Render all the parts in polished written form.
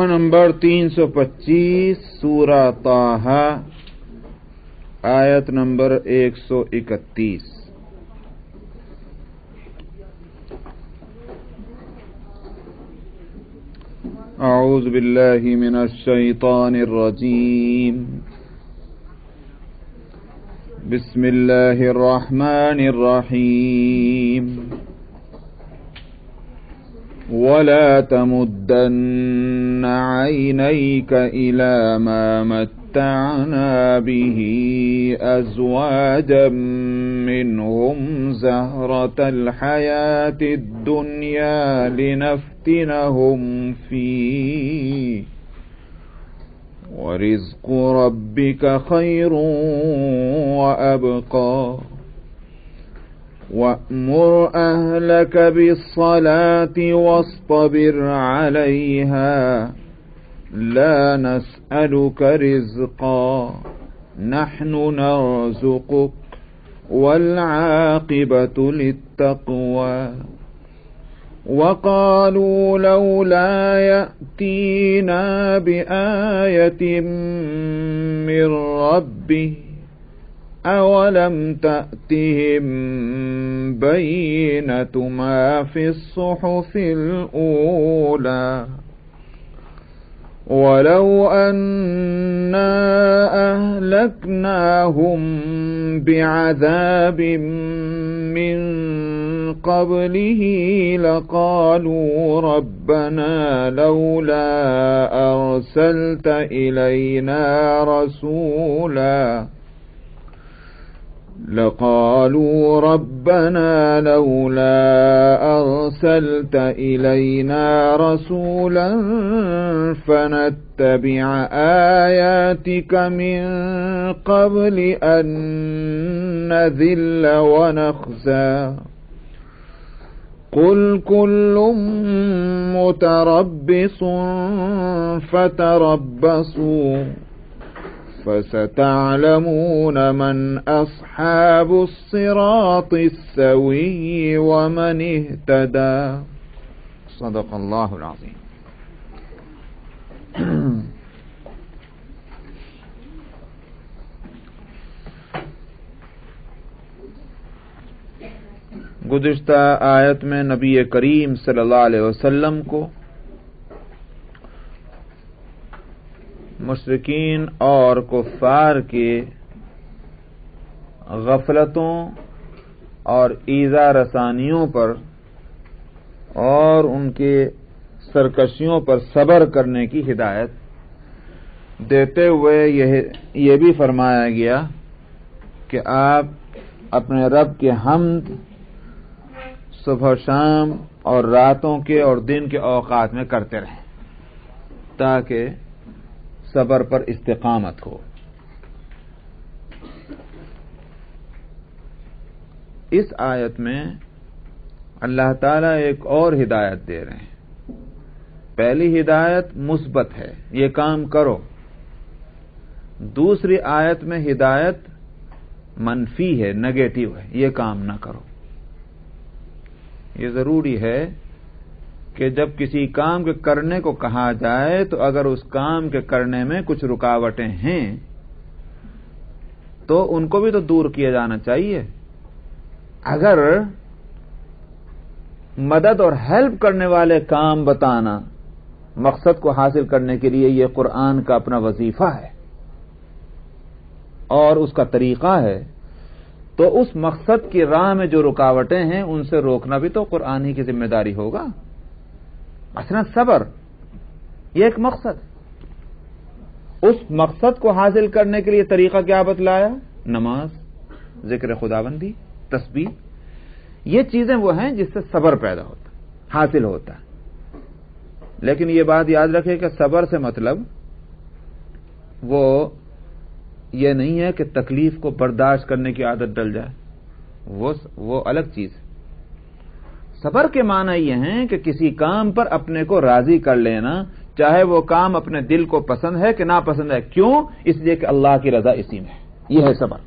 Number 325 سورہ طٰہٰ آیت number 131۔ اعوذ باللہ من الشیطان الرجیم، بسم اللہ الرحمن الرحیم۔ وَلَا تَمُدَّنَّ عَيْنَيْكَ إِلَىٰ مَا مَتَّعْنَا بِهِ أَزْوَاجًا مِّنْهُمْ زَهْرَةَ الْحَيَاةِ الدُّنْيَا لِنَفْتِنَهُمْ فِيهِ وَرِزْقُ رَبِّكَ خَيْرٌ وَأَبْقَىٰ وَأْمُرْ أَهْلَكَ بِالصَّلَاةِ وَاصْطَبِرْ عَلَيْهَا لَا نَسْأَلُكَ رِزْقًا نَحْنُ نَرْزُقُكَ وَالْعَاقِبَةُ لِلتَّقْوَىٰ وَقَالُوا لَوْلَا يَأْتِينَا بِآيَةٍ مِّن رَّبِّهِ أَوَلَمْ تَأْتِهِم بَيِّنَةُ مَا فِي الصُّحُفِ الْأُولَىٰ وَلَوْ أَنَّا أَهْلَكْنَاهُم بِعَذَابٍ مِّن قَبْلِهِ لَقَالُوا رَبَّنَا لَوْلَا أَرْسَلْتَ إِلَيْنَا رَسُولًا فَنَتَّبِعَ آيَاتِكَ مِن قَبْلِ أَن نَّذِلَّ وَنَخْزَىٰ قُلْ كُلٌّ مُّتَرَبِّصٌ فَتَرَبَّصُوا فَسَتَعْلَمُونَ مَنْ أَصْحَابُ الصِّرَاطِ السَّوِيِّ وَمَنِ اهْتَدَىٰ۔ صدق اللہ العظیم۔ گزشتہ آیت میں نبی کریم صلی اللہ علیہ وسلم کو مشرکین اور کفار کے غفلتوں اور ایذا رسانیوں پر اور ان کے سرکشیوں پر صبر کرنے کی ہدایت دیتے ہوئے یہ بھی فرمایا گیا کہ آپ اپنے رب کے حمد صبح و شام اور راتوں کے اور دن کے اوقات میں کرتے رہیں تاکہ صبر پر استقامت ہو۔ اس آیت میں اللہ تعالیٰ ایک اور ہدایت دے رہے ہیں۔ پہلی ہدایت مثبت ہے، یہ کام کرو۔ دوسری آیت میں ہدایت منفی ہے، نگیٹو ہے، یہ کام نہ کرو۔ یہ ضروری ہے کہ جب کسی کام کے کرنے کو کہا جائے تو اگر اس کام کے کرنے میں کچھ رکاوٹیں ہیں تو ان کو بھی تو دور کیا جانا چاہیے۔ اگر مدد اور ہیلپ کرنے والے کام بتانا مقصد کو حاصل کرنے کے لیے یہ قرآن کا اپنا وظیفہ ہے اور اس کا طریقہ ہے، تو اس مقصد کی راہ میں جو رکاوٹیں ہیں ان سے روکنا بھی تو قرآن ہی کی ذمہ داری ہوگا۔ مثلا صبر، یہ ایک مقصد، اس مقصد کو حاصل کرنے کے لیے طریقہ کیا بتلایا؟ نماز، ذکر خداوندی، تسبیح، یہ چیزیں وہ ہیں جس سے صبر پیدا ہوتا، حاصل ہوتا ہے۔ لیکن یہ بات یاد رکھے کہ صبر سے مطلب وہ یہ نہیں ہے کہ تکلیف کو برداشت کرنے کی عادت ڈل جائے، وہ الگ چیز ہے۔ صبر کے معنی یہ ہیں کہ کسی کام پر اپنے کو راضی کر لینا، چاہے وہ کام اپنے دل کو پسند ہے کہ ناپسند ہے۔ کیوں؟ اس لیے کہ اللہ کی رضا اسی میں ہے، یہ ہے صبر۔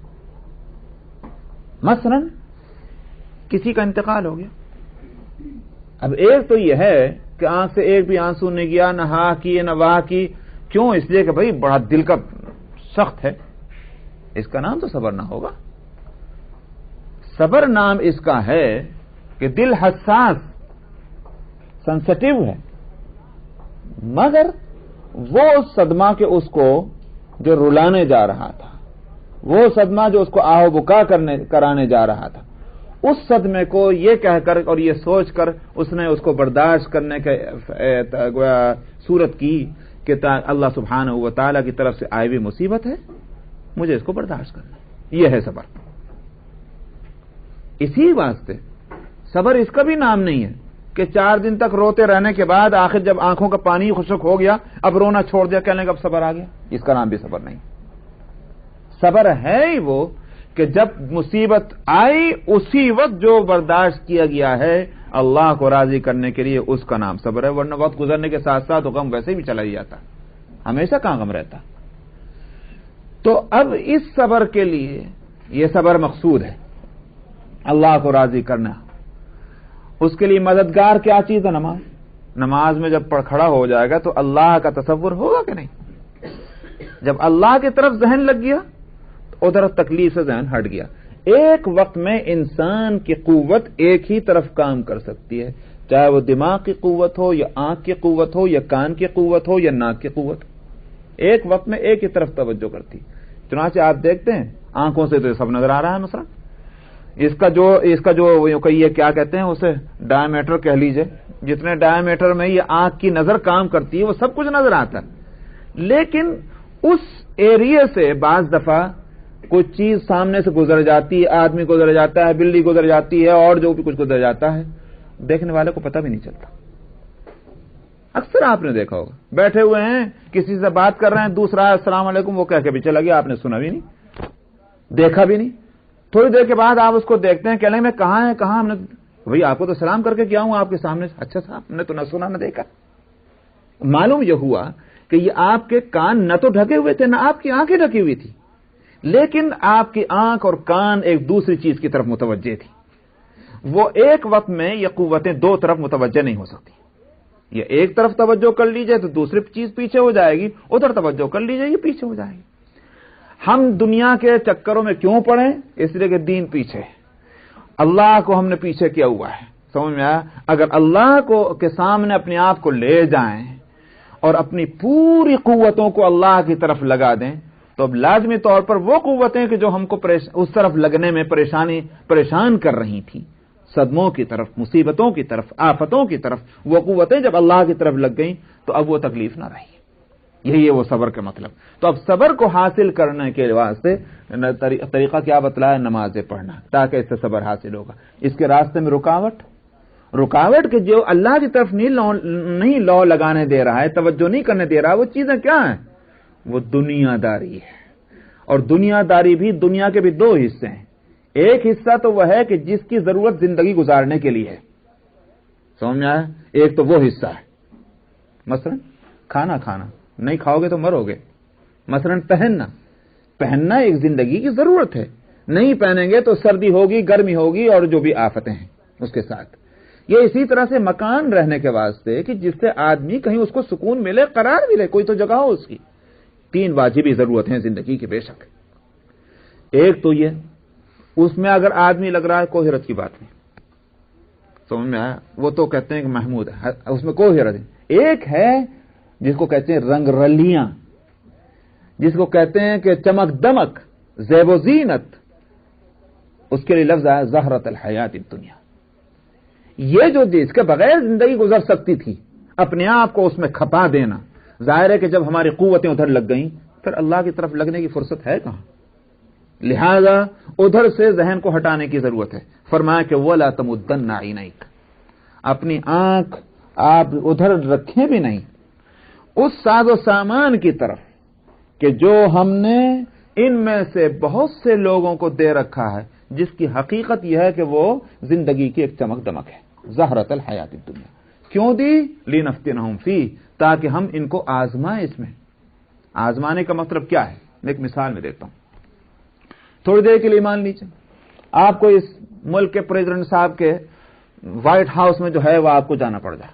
مثلا کسی کا انتقال ہو گیا، اب ایک تو یہ ہے کہ آنکھ سے ایک بھی آنسو نہیں گیا، نہ ہاں کی نہ واہ کی. کیوں؟ اس لیے کہ بھائی بڑا دل کا سخت ہے. اس کا نام تو صبر نہ ہوگا. صبر نام اس کا ہے کہ دل حساس، سینسٹیو ہے، مگر وہ صدمہ کے اس کو جو رلانے جا رہا تھا، وہ صدمہ جو اس کو آہ و بکا کرانے جا رہا تھا، اس صدمے کو یہ کہہ کر اور یہ سوچ کر اس نے اس کو برداشت کرنے کی صورت کی کہ اللہ سبحانہ و تعالیٰ کی طرف سے آئی ہوئی مصیبت ہے، مجھے اس کو برداشت کرنا. یہ ہے صبر. اسی واسطے صبر اس کا بھی نام نہیں ہے کہ 4 دن تک روتے رہنے کے بعد آخر جب آنکھوں کا پانی خشک ہو گیا اب رونا چھوڑ دیا، کہنے کا اب صبر آ گیا. اس کا نام بھی صبر نہیں. صبر ہے ہی وہ کہ جب مصیبت آئی اسی وقت جو برداشت کیا گیا ہے اللہ کو راضی کرنے کے لیے، اس کا نام صبر ہے. ورنہ وقت گزرنے کے ساتھ ساتھ غم ویسے بھی چلا ہی جاتا، ہمیشہ کہاں غم رہتا. تو اب اس صبر کے لیے یہ صبر مقصود ہے، اللہ کو راضی کرنا. اس کے لیے مددگار کیا چیز ہے؟ نماز. نماز میں جب کھڑا ہو جائے گا تو اللہ کا تصور ہوگا کہ نہیں؟ جب اللہ کی طرف ذہن لگ گیا تو ادھر تکلیف سے ذہن ہٹ گیا. ایک وقت میں انسان کی قوت ایک ہی طرف کام کر سکتی ہے، چاہے وہ دماغ کی قوت ہو یا آنکھ کی قوت ہو یا کان کی قوت ہو یا ناک کی قوت ہو. ایک وقت میں ایک ہی طرف توجہ کرتی. چنانچہ آپ دیکھتے ہیں آنکھوں سے تو سب نظر آ رہا ہے. مثلا اس کا جو کہیے کیا کہتے ہیں اسے، ڈایا میٹر کہہ لیجئے. جتنے ڈایا میٹر میں یہ آنکھ کی نظر کام کرتی ہے وہ سب کچھ نظر آتا ہے، لیکن اس ایریا سے بعض دفعہ کوئی چیز سامنے سے گزر جاتی ہے، آدمی گزر جاتا ہے، بلی گزر جاتی ہے، اور جو بھی کچھ گزر جاتا ہے، دیکھنے والے کو پتہ بھی نہیں چلتا. اکثر آپ نے دیکھا ہوگا بیٹھے ہوئے ہیں کسی سے بات کر رہے ہیں، دوسرا السلام علیکم وہ کہہ کے بھی چلا گیا، آپ نے سنا بھی نہیں دیکھا بھی نہیں. تھوڑی دیر کے بعد آپ اس کو دیکھتے ہیں، کہنے میں کہاں ہے ہم نے بھائی آپ کو تو سلام کر کے کیا ہوں آپ کے سامنے. اچھا صاحب ہم نے تو نہ سنا نہ دیکھا. معلوم یہ ہوا کہ یہ آپ کے کان نہ تو ڈھکے ہوئے تھے نہ آپ کی آنکھیں ڈھکی ہوئی تھی، لیکن آپ کی آنکھ اور کان ایک دوسری چیز کی طرف متوجہ تھی. وہ ایک وقت میں یہ قوتیں دو طرف متوجہ نہیں ہو سکتی. یہ ایک طرف توجہ کر لیجئے تو دوسری چیز پیچھے ہو جائے گی، ادھر توجہ کر لیجئے یہ پیچھے ہو جائے گی. ہم دنیا کے چکروں میں کیوں پڑے؟ اس لیے کہ دین پیچھے، اللہ کو ہم نے پیچھے کیا ہوا ہے. سمجھ میں آیا؟ اگر اللہ کو کے سامنے اپنے آپ کو لے جائیں اور اپنی پوری قوتوں کو اللہ کی طرف لگا دیں تو اب لازمی طور پر وہ قوتیں کہ جو ہم کو اس طرف لگنے میں پریشان کر رہی تھیں، صدموں کی طرف، مصیبتوں کی طرف، آفتوں کی طرف، وہ قوتیں جب اللہ کی طرف لگ گئیں تو اب وہ تکلیف نہ رہی. یہی ہے وہ صبر کا مطلب. تو اب صبر کو حاصل کرنے کے واسطے طریقہ کیا بتلایا؟ نمازیں پڑھنا، تاکہ اس سے صبر حاصل ہوگا. اس کے راستے میں رکاوٹ کہ جو اللہ کی طرف نہیں لو لگانے دے رہا ہے، توجہ نہیں کرنے دے رہا، وہ چیزیں کیا ہیں؟ وہ دنیا داری ہے. اور دنیا داری بھی، دنیا کے بھی دو حصے ہیں. ایک حصہ تو وہ ہے کہ جس کی ضرورت زندگی گزارنے کے لیے ہے، سمجھ میں آیا؟ ایک تو وہ حصہ ہے، مثلا کھانا نہیں کھاؤ گے تو مرو گے. مثلا پہننا ایک زندگی کی ضرورت ہے، نہیں پہنیں گے تو سردی ہوگی، گرمی ہوگی اور جو بھی آفتیں ہیں اس کے ساتھ. یہ اسی طرح سے مکان رہنے کے واسطے کہ جس سے آدمی کہیں اس کو سکون ملے، قرار ملے، کوئی تو جگہ ہو اس کی. 3 واجبی ضرورت ہیں زندگی کی بے شک. ایک تو یہ، اس میں اگر آدمی لگ رہا ہے کوئی حیرت کی بات نہیں، سمجھ میں آیا؟ وہ تو کہتے ہیں کہ محمود ہے، اس میں کوئی حیرت نہیں. ایک ہے جس کو کہتے ہیں رنگ رلیاں، جس کو کہتے ہیں کہ چمک دمک، زیب و زینت، اس کے لیے لفظ ہے زہرت الحیات الدنیا. یہ جو جس کے بغیر زندگی گزر سکتی تھی، اپنے آپ کو اس میں کھپا دینا. ظاہر ہے کہ جب ہماری قوتیں ادھر لگ گئیں پھر اللہ کی طرف لگنے کی فرصت ہے کہاں؟ لہذا ادھر سے ذہن کو ہٹانے کی ضرورت ہے. فرمایا کہ وَلَا تَمُدَّنَّ عَيْنَيْكَ، اپنی آنکھ آپ ادھر رکھیں بھی نہیں اس ساز و سامان کی طرف کہ جو ہم نے ان میں سے بہت سے لوگوں کو دے رکھا ہے، جس کی حقیقت یہ ہے کہ وہ زندگی کی ایک چمک دمک ہے. زہرت الحیات الدنیا کیوں دی؟ لِنَفْتِنَهُمْ فِيهِ، تاکہ ہم ان کو آزمائیں. اس میں آزمانے کا مطلب کیا ہے؟ میں ایک مثال میں دیتا ہوں. تھوڑی دیر کے لیے مان لیجیے آپ کو اس ملک کے پریزیڈنٹ صاحب کے وائٹ ہاؤس میں جو ہے وہ آپ کو جانا پڑ جائے،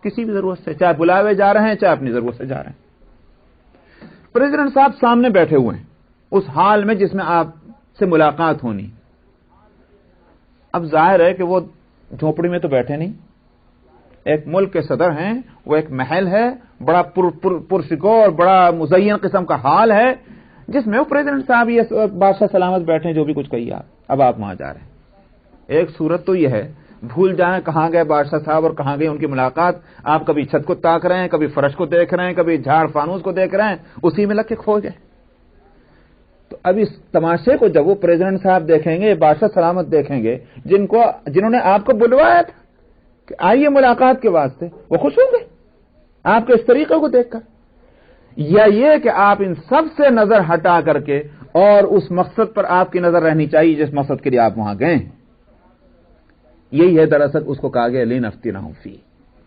کسی بھی ضرورت سے، چاہے بلاوے جا رہے ہیں چاہے اپنی ضرورت سے جا رہے ہیں۔ پریزیڈنٹ صاحب سامنے بیٹھے ہوئے ہیں اس حال میں جس میں آپ سے ملاقات ہونی۔ اب ظاہر ہے کہ وہ جھونپڑی میں تو بیٹھے نہیں، ایک ملک کے صدر ہیں، وہ ایک محل ہے، بڑا پرشکور بڑا مزین قسم کا حال ہے جس میں وہ پریزیڈنٹ صاحب یہ بادشاہ سلامت بیٹھے ہیں، جو بھی کچھ کہیے اب آپ وہاں جا رہے ہیں۔ ایک صورت تو یہ ہے، بھول جائیں کہاں گئے بادشاہ صاحب اور کہاں گئی ان کی ملاقات، آپ کبھی چھت کو تاک رہے ہیں، کبھی فرش کو دیکھ رہے ہیں، کبھی جھاڑ فانوس کو دیکھ رہے ہیں، اسی میں لگ کے کھو گئے۔ تو اب اس تماشے کو جب وہ پریزیڈنٹ صاحب دیکھیں گے، بادشاہ سلامت دیکھیں گے، جنہوں نے آپ کو بلوایا تھا کہ آئیے ملاقات کے واسطے، وہ خوش ہوں گے آپ کے اس طریقے کو دیکھ کر، یا یہ کہ آپ ان سب سے نظر ہٹا کر کے اور اس مقصد پر آپ کی نظر رہنی چاہیے جس مقصد کے لیے آپ وہاں گئے ہیں۔ یہی ہے دراصل اس کو کہا گیا لنفتنہم فیہ،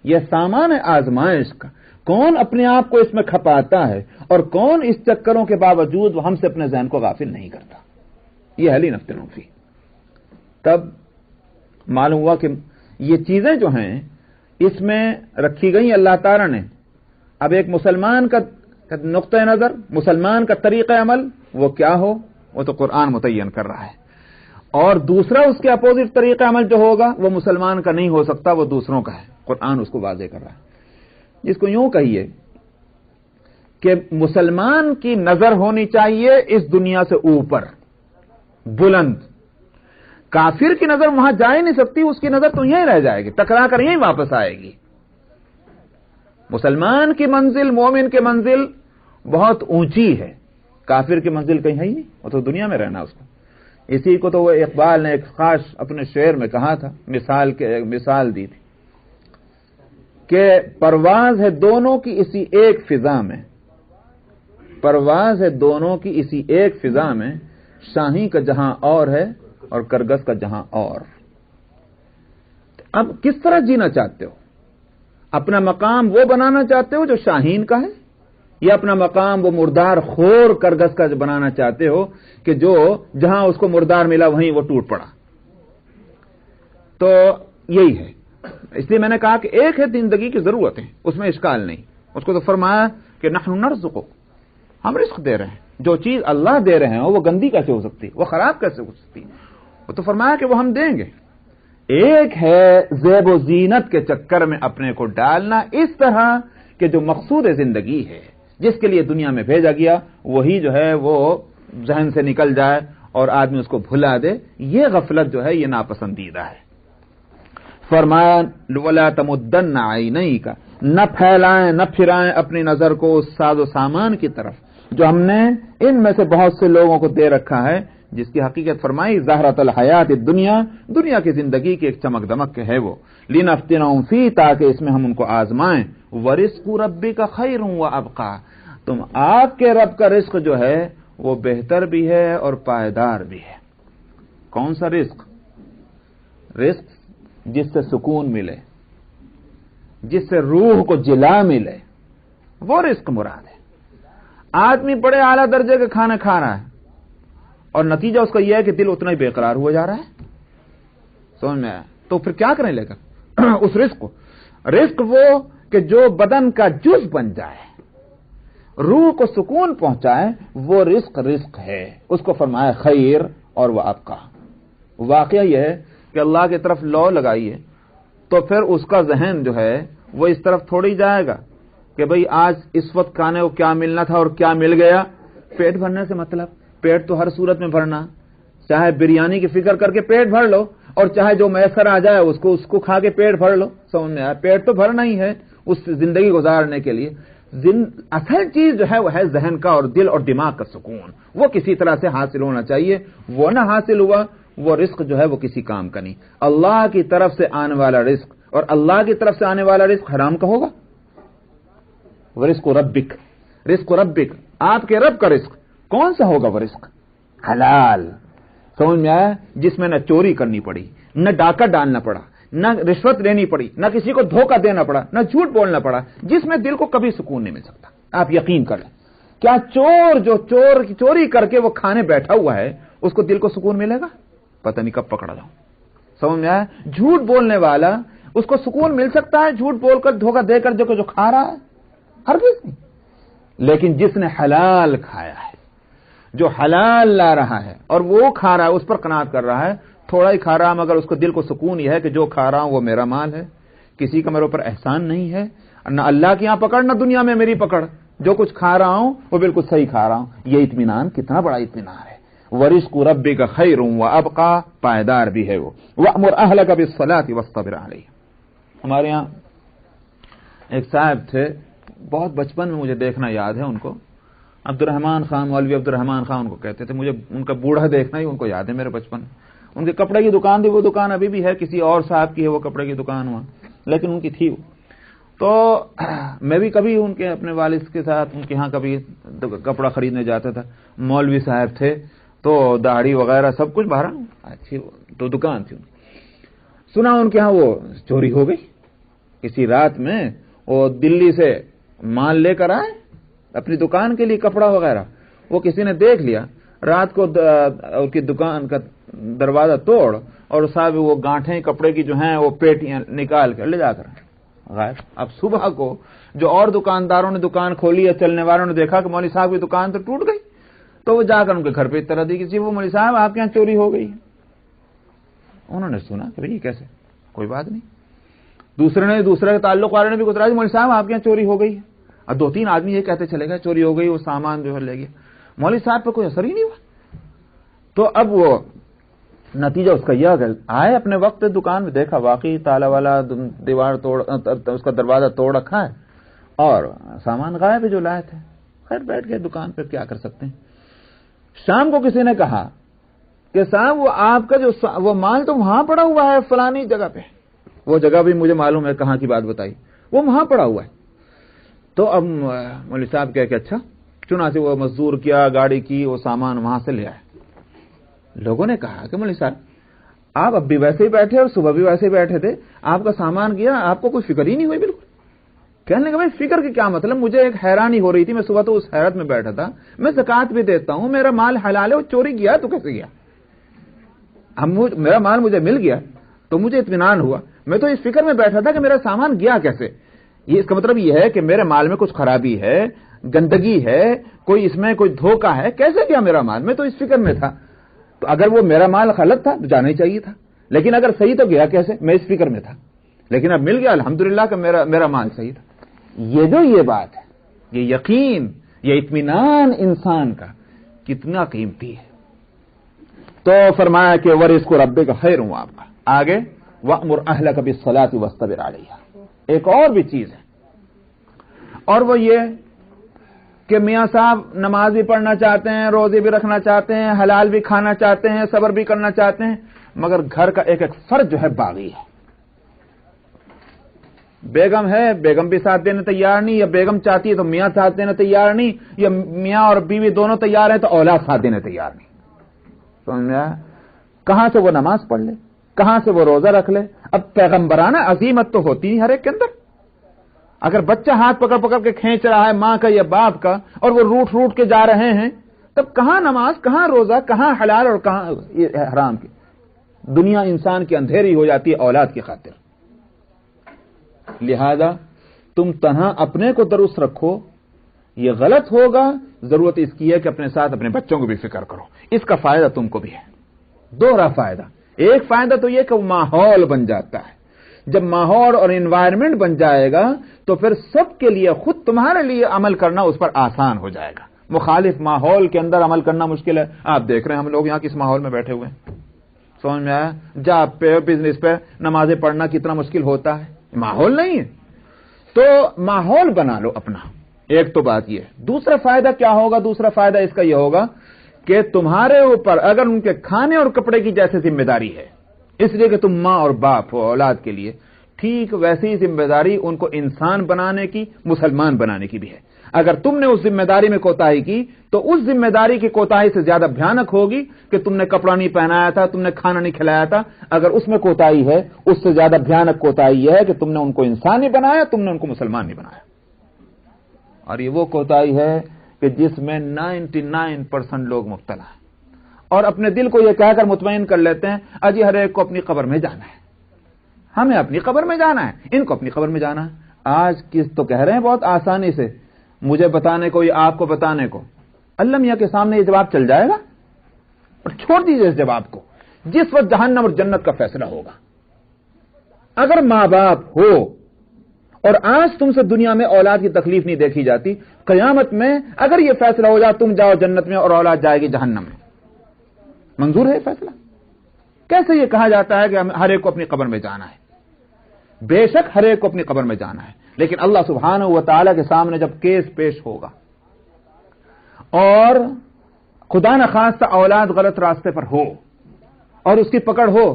یہ سامان ہے آزمائش کا، کون اپنے آپ کو اس میں کھپاتا ہے اور کون اس چکروں کے باوجود ہم سے اپنے ذہن کو غافل نہیں کرتا، یہ ہے لنفتنہم فیہ۔ تب معلوم ہوا کہ یہ چیزیں جو ہیں اس میں رکھی گئی اللہ تعالی نے۔ اب ایک مسلمان کا نقطہ نظر، مسلمان کا طریقہ عمل وہ کیا ہو، وہ تو قرآن متعین کر رہا ہے، اور دوسرا اس کے اپوزٹ طریقہ عمل جو ہوگا وہ مسلمان کا نہیں ہو سکتا، وہ دوسروں کا ہے، قرآن اس کو واضح کر رہا ہے۔ جس کو یوں کہیے کہ مسلمان کی نظر ہونی چاہیے اس دنیا سے اوپر بلند، کافر کی نظر وہاں جا ہی نہیں سکتی، اس کی نظر تو یہیں رہ جائے گی، ٹکرا کر یہیں واپس آئے گی۔ مسلمان کی منزل، مومن کی منزل بہت اونچی ہے، کافر کی منزل کہیں ہے ہی نہیں، وہ تو دنیا میں رہنا اس کو۔ اسی کو تو وہ اقبال نے ایک خاص اپنے شعر میں کہا تھا، مثال دی تھی کہ پرواز ہے دونوں کی اسی ایک فضا میں، پرواز ہے دونوں کی اسی ایک فضا میں، شاہی کا جہاں اور ہے اور کرگس کا جہاں اور۔ اب کس طرح جینا چاہتے ہو؟ اپنا مقام وہ بنانا چاہتے ہو جو شاہین کا ہے، یا اپنا مقام وہ مردار خور کرگس کا بنانا چاہتے ہو کہ جو جہاں اس کو مردار ملا وہیں وہ ٹوٹ پڑا؟ تو یہی ہے، اس لیے میں نے کہا کہ ایک ہے زندگی کی ضرورتیں، اس میں اشکال نہیں۔ اس کو تو فرمایا کہ نحن نرزقک، ہم رزق دے رہے ہیں، جو چیز اللہ دے رہے ہیں وہ گندی کیسے ہو سکتی، وہ خراب کیسے ہو سکتی؟ وہ تو فرمایا کہ وہ ہم دیں گے۔ ایک ہے زیب و زینت کے چکر میں اپنے کو ڈالنا اس طرح کہ جو مقصود زندگی ہے، جس کے لیے دنیا میں بھیجا گیا، وہی جو ہے وہ ذہن سے نکل جائے اور آدمی اس کو بھلا دے، یہ غفلت جو ہے یہ ناپسندیدہ ہے۔ فرمایا وَلَا تَمُدَّنَّ عَيْنَيْكَ، نہ پھیلائیں نہ پھرائیں اپنی نظر کو اس ساز و سامان کی طرف جو ہم نے ان میں سے بہت سے لوگوں کو دے رکھا ہے، جس کی حقیقت فرمائی زہرۃ الحیات الدنیا، دنیا کی زندگی کی ایک چمک دمک ہے وہ، لنفتنہم فیہ، تاکہ اس میں ہم ان کو آزمائیں، ورزق ربک خیر وابقی، تم آپ کے رب کا رزق جو ہے وہ بہتر بھی ہے اور پائیدار بھی ہے۔ کون سا رزق؟ رزق جس سے سکون ملے، جس سے روح کو جلا ملے، وہ رزق مراد ہے۔ آدمی بڑے اعلیٰ درجے کے کھانے کھا رہا ہے اور نتیجہ اس کا یہ ہے کہ دل اتنا ہی بے قرار ہوا جا رہا ہے، سمجھ میں آیا؟ تو پھر کیا کریں لے کر اس رزق کو؟ رزق وہ کہ جو بدن کا جز بن جائے، روح کو سکون پہنچائے، وہ رزق ہے۔ اس کو فرمایا خیر اور وہ ابقی۔ واقعہ یہ ہے کہ اللہ کی طرف لو لگائیے تو پھر اس کا ذہن جو ہے وہ اس طرف تھوڑی جائے گا کہ بھئی آج اس وقت کھانے کو کیا ملنا تھا اور کیا مل گیا۔ پیٹ بھرنے سے مطلب، پیٹ تو ہر صورت میں بھرنا، چاہے بریانی کی فکر کر کے پیٹ بھر لو اور چاہے جو میسر آ جائے اس کو کھا کے پیٹ بھر لو، سمجھ میں آیا؟ پیٹ تو بھرنا ہی ہے اس زندگی گزارنے کے لیے۔ اصل چیز جو ہے وہ ہے ذہن کا اور دل اور دماغ کا سکون، وہ کسی طرح سے حاصل ہونا چاہیے۔ وہ نہ حاصل ہوا، وہ رزق جو ہے وہ کسی کام کا نہیں۔ اللہ کی طرف سے آنے والا رزق اور اللہ کی طرف سے آنے والا رزق حرام کا ہوگا؟ ورزق ربک، رزق ربک، آپ کے رب کا رزق کون سا ہوگا؟ وہ رزق حلال، سمجھ میں آیا؟ جس میں نہ چوری کرنی پڑی، نہ ڈاکہ ڈالنا پڑا، نہ رشوت لینی پڑی، نہ کسی کو دھوکہ دینا پڑا، نہ جھوٹ بولنا پڑا، جس میں دل کو کبھی سکون نہیں مل سکتا۔ آپ یقین کریں، کیا چور جو چوری کر کے وہ کھانے بیٹھا ہوا ہے اس کو دل کو سکون ملے گا؟ پتہ نہیں کب پکڑا جاؤں، سمجھ میں آیا؟ جھوٹ بولنے والا اس کو سکون مل سکتا ہے جھوٹ بول کر دھوکہ دے کر جو کھا رہا ہے؟ ہرگز نہیں۔ لیکن جس نے حلال کھایا ہے، جو حلال لا رہا ہے اور وہ کھا رہا ہے، اس پر قناعت کر رہا ہے، تھوڑا ہی کھا رہا ہے مگر اس کو دل کو سکون یہ ہے کہ جو کھا رہا ہوں وہ میرا مال ہے، کسی کا میرے اوپر احسان نہیں ہے، نہ اللہ کی یہاں پکڑ نہ دنیا میں میری پکڑ، جو کچھ کھا رہا ہوں وہ بالکل صحیح کھا رہا ہوں۔ یہ اطمینان کتنا بڑا اطمینان ہے۔ وَرِزْقُ رَبِّكَ خَيْرٌ وَأَبْقَىٰ، پائیدار بھی ہے وہ۔ وَأْمُرْ أَهْلَكَ بِالصَّلَاةِ وَاصْطَبِرْ عَلَيْهَا۔ ہمارے یہاں ایک صاحب تھے، بہت بچپن میں مجھے دیکھنا یاد ہے ان کو، عبد الرحمان خان، مولوی عبد الرحمان خان ان کو کہتے تھے۔ مجھے ان کا بوڑھا دیکھنا ہی ان کو یاد ہے میرے بچپن میں۔ ان کے کپڑے کی دکان تھی، وہ دکان ابھی بھی ہے، کسی اور صاحب کی ہے وہ کپڑے کی دکان ہوا، لیکن ان کی تھی وہ۔ تو میں بھی کبھی ان کے اپنے والد کے ساتھ ان کے ہاں کبھی کپڑا خریدنے جاتا تھا۔ مولوی صاحب تھے تو داڑھی وغیرہ سب کچھ باہر اچھی، تو دکان تھی۔ سنا ان کے ہاں وہ چوری ہو گئی کسی رات میں، وہ دلی سے مال لے کر آئے اپنی دکان کے لیے کپڑا وغیرہ، وہ کسی نے دیکھ لیا، رات کو ان کی دکان کا دروازہ توڑ اور صاحب وہ گانٹھیں کپڑے کی جو ہیں وہ پیٹیاں نکال کر لے جا کر غائب۔ اب صبح کو جو اور دکانداروں نے دکان کھولی ہے، چلنے والوں نے دیکھا کہ مولوی صاحب کی دکان تو ٹوٹ گئی، تو وہ جا کر ان کے گھر پہ اطلاع دی کہ جی وہ مولوی صاحب آپ کے یہاں چوری ہو گئی۔ انہوں نے سنا کہ بھئی کیسے، کوئی بات نہیں۔ دوسرے تعلق والے نے بھی گزرا مولوی صاحب آپ کے یہاں چوری ہو گئی ہے، اور 2-3 آدمی یہ کہتے چلے گئے چوری ہو گئی، وہ سامان جو ہے لے گیا۔ مولوی صاحب پہ کوئی اثر ہی نہیں ہوا۔ تو اب وہ نتیجہ اس کا یہ کہ آئے اپنے وقت دکان میں، دیکھا واقعی تالا والا دیوار توڑ، اس کا دروازہ توڑ رکھا ہے اور سامان غائب ہے جو لائے تھے۔ خیر بیٹھ گئے دکان پہ، کیا کر سکتے ہیں۔ شام کو کسی نے کہا کہ صاحب وہ آپ کا جو وہ مال تو وہاں پڑا ہوا ہے فلانی جگہ پہ، وہ جگہ بھی مجھے معلوم ہے کہاں کی بات بتائی، وہ وہاں پڑا ہوا ہے۔ تو اب مولوی صاحب کہہ کہ اچھا، چنانچہ وہ مزدور کیا، گاڑی کی، وہ سامان وہاں سے لے آئے۔ لوگوں نے کہا کہ مولوی صاحب آپ اب بھی ویسے ہی بیٹھے اور صبح بھی ویسے ہی بیٹھے تھے، آپ کا سامان گیا، آپ کو کوئی فکر ہی نہیں ہوئی بالکل۔ کہنے لگا بھائی فکر کی کیا مطلب، مجھے ایک حیرانی ہو رہی تھی، میں صبح تو اس حیرت میں بیٹھا تھا، میں زکات بھی دیتا ہوں، میرا مال حلال ہے، وہ چوری گیا تو کیسے گیا؟ میرا مال مجھے مل گیا تو مجھے اطمینان ہوا، میں تو اس فکر میں بیٹھا تھا کہ میرا سامان گیا کیسے۔ یہ اس کا مطلب یہ ہے کہ میرے مال میں کچھ خرابی ہے، گندگی ہے، کوئی اس میں کوئی دھوکہ ہے، کیسے گیا میرا مال؟ میں تو اس فکر میں تھا۔ تو اگر وہ میرا مال غلط تھا تو جانا ہی چاہیے تھا، لیکن اگر صحیح تو گیا کیسے؟ میں اس فکر میں تھا، لیکن اب مل گیا الحمدللہ کہ میرا مال صحیح تھا۔ یہ بات ہے، یہ یقین، یہ اطمینان انسان کا کتنا قیمتی ہے۔ تو فرمایا کہ وَرِزْقُ رَبِّكَ خَيْرٌ وَأَبْقَىٰ، آگے وَأْمُرْ أَهْلَكَ بِالصَّلَاةِ وَاصْطَبِرْ عَلَيْهَا، ایک اور بھی چیز ہے، اور وہ یہ کہ میاں صاحب نماز بھی پڑھنا چاہتے ہیں، روزے بھی رکھنا چاہتے ہیں، حلال بھی کھانا چاہتے ہیں، صبر بھی کرنا چاہتے ہیں، مگر گھر کا ایک فرد جو ہے باغی ہے۔ بیگم ہے، بیگم بھی ساتھ دینے تیار نہیں، یا بیگم چاہتی ہے تو میاں ساتھ دینے تیار نہیں، یا میاں اور بیوی دونوں تیار ہیں تو اولاد ساتھ دینے تیار نہیں۔ سمجھا؟ کہاں سے وہ نماز پڑھ لے، کہاں سے وہ روزہ رکھ لے؟ اب پیغمبرانہ عزیمت تو ہوتی ہی ہر ایک کے اندر۔ اگر بچہ ہاتھ پکڑ پکڑ کے کھینچ رہا ہے ماں کا یا باپ کا، اور وہ روٹ کے جا رہے ہیں، تب کہاں نماز، کہاں روزہ، کہاں حلال اور کہاں حرام کی؟ دنیا انسان کی اندھیری ہو جاتی ہے اولاد کی خاطر۔ لہذا تم تنہا اپنے کو درست رکھو، یہ غلط ہوگا۔ ضرورت اس کی ہے کہ اپنے ساتھ اپنے بچوں کو بھی فکر کرو، اس کا فائدہ تم کو بھی ہے، دوہرا فائدہ۔ ایک فائدہ تو یہ کہ وہ ماحول بن جاتا ہے، جب ماحول اور انوائرمنٹ بن جائے گا تو پھر سب کے لیے، خود تمہارے لیے عمل کرنا اس پر آسان ہو جائے گا۔ مخالف ماحول کے اندر عمل کرنا مشکل ہے۔ آپ دیکھ رہے ہیں ہم لوگ یہاں کس ماحول میں بیٹھے ہوئے ہیں، سمجھ میں آیا؟ جاب پہ، بزنس پہ نمازیں پڑھنا کتنا مشکل ہوتا ہے، ماحول نہیں ہے۔ تو ماحول بنا لو اپنا، ایک تو بات یہ ہے۔ دوسرا فائدہ کیا ہوگا؟ دوسرا فائدہ اس کا یہ ہوگا کہ تمہارے اوپر اگر ان کے کھانے اور کپڑے کی جیسے ذمہ داری ہے، اس لیے کہ تم ماں اور باپ ہو اولاد کے لیے، ٹھیک ویسی ذمہ داری ان کو انسان بنانے کی، مسلمان بنانے کی بھی ہے۔ اگر تم نے اس ذمہ داری میں کوتاہی کی تو اس ذمہ داری کی کوتاہی سے زیادہ بھیانک ہوگی کہ تم نے کپڑا نہیں پہنایا تھا، تم نے کھانا نہیں کھلایا تھا۔ اگر اس میں کوتاہی ہے، اس سے زیادہ بھیانک کوتاہی یہ ہے کہ تم نے ان کو انسان نہیں بنایا، تم نے ان کو مسلمان نہیں بنایا۔ اور یہ وہ کوتاہی ہے کہ جس میں 99% لوگ مبتلا ہیں، اور اپنے دل کو یہ کہہ کر مطمئن کر لیتے ہیں اجی ہر ایک کو اپنی قبر میں جانا ہے، ہمیں اپنی قبر میں جانا ہے، ان کو اپنی قبر میں جانا ہے۔ آج کس تو کہہ رہے ہیں بہت آسانی سے مجھے بتانے کو یا آپ کو بتانے کو، اللہ میاں کے سامنے یہ جواب چل جائے گا، اور چھوڑ دیجیے اس جواب کو، جس وقت جہنم اور جنت کا فیصلہ ہوگا۔ اگر ماں باپ ہو اور آج تم سے دنیا میں اولاد کی تکلیف نہیں دیکھی جاتی، قیامت میں اگر یہ فیصلہ ہو جائے تم جاؤ جنت میں اور اولاد جائے گی جہنم میں، منظور ہے یہ فیصلہ؟ کیسے یہ کہا جاتا ہے کہ ہر ایک کو اپنی قبر میں جانا ہے؟ بے شک ہر ایک کو اپنی قبر میں جانا ہے، لیکن اللہ سبحانہ و تعالی کے سامنے جب کیس پیش ہوگا اور خدا نخواستہ اولاد غلط راستے پر ہو اور اس کی پکڑ ہو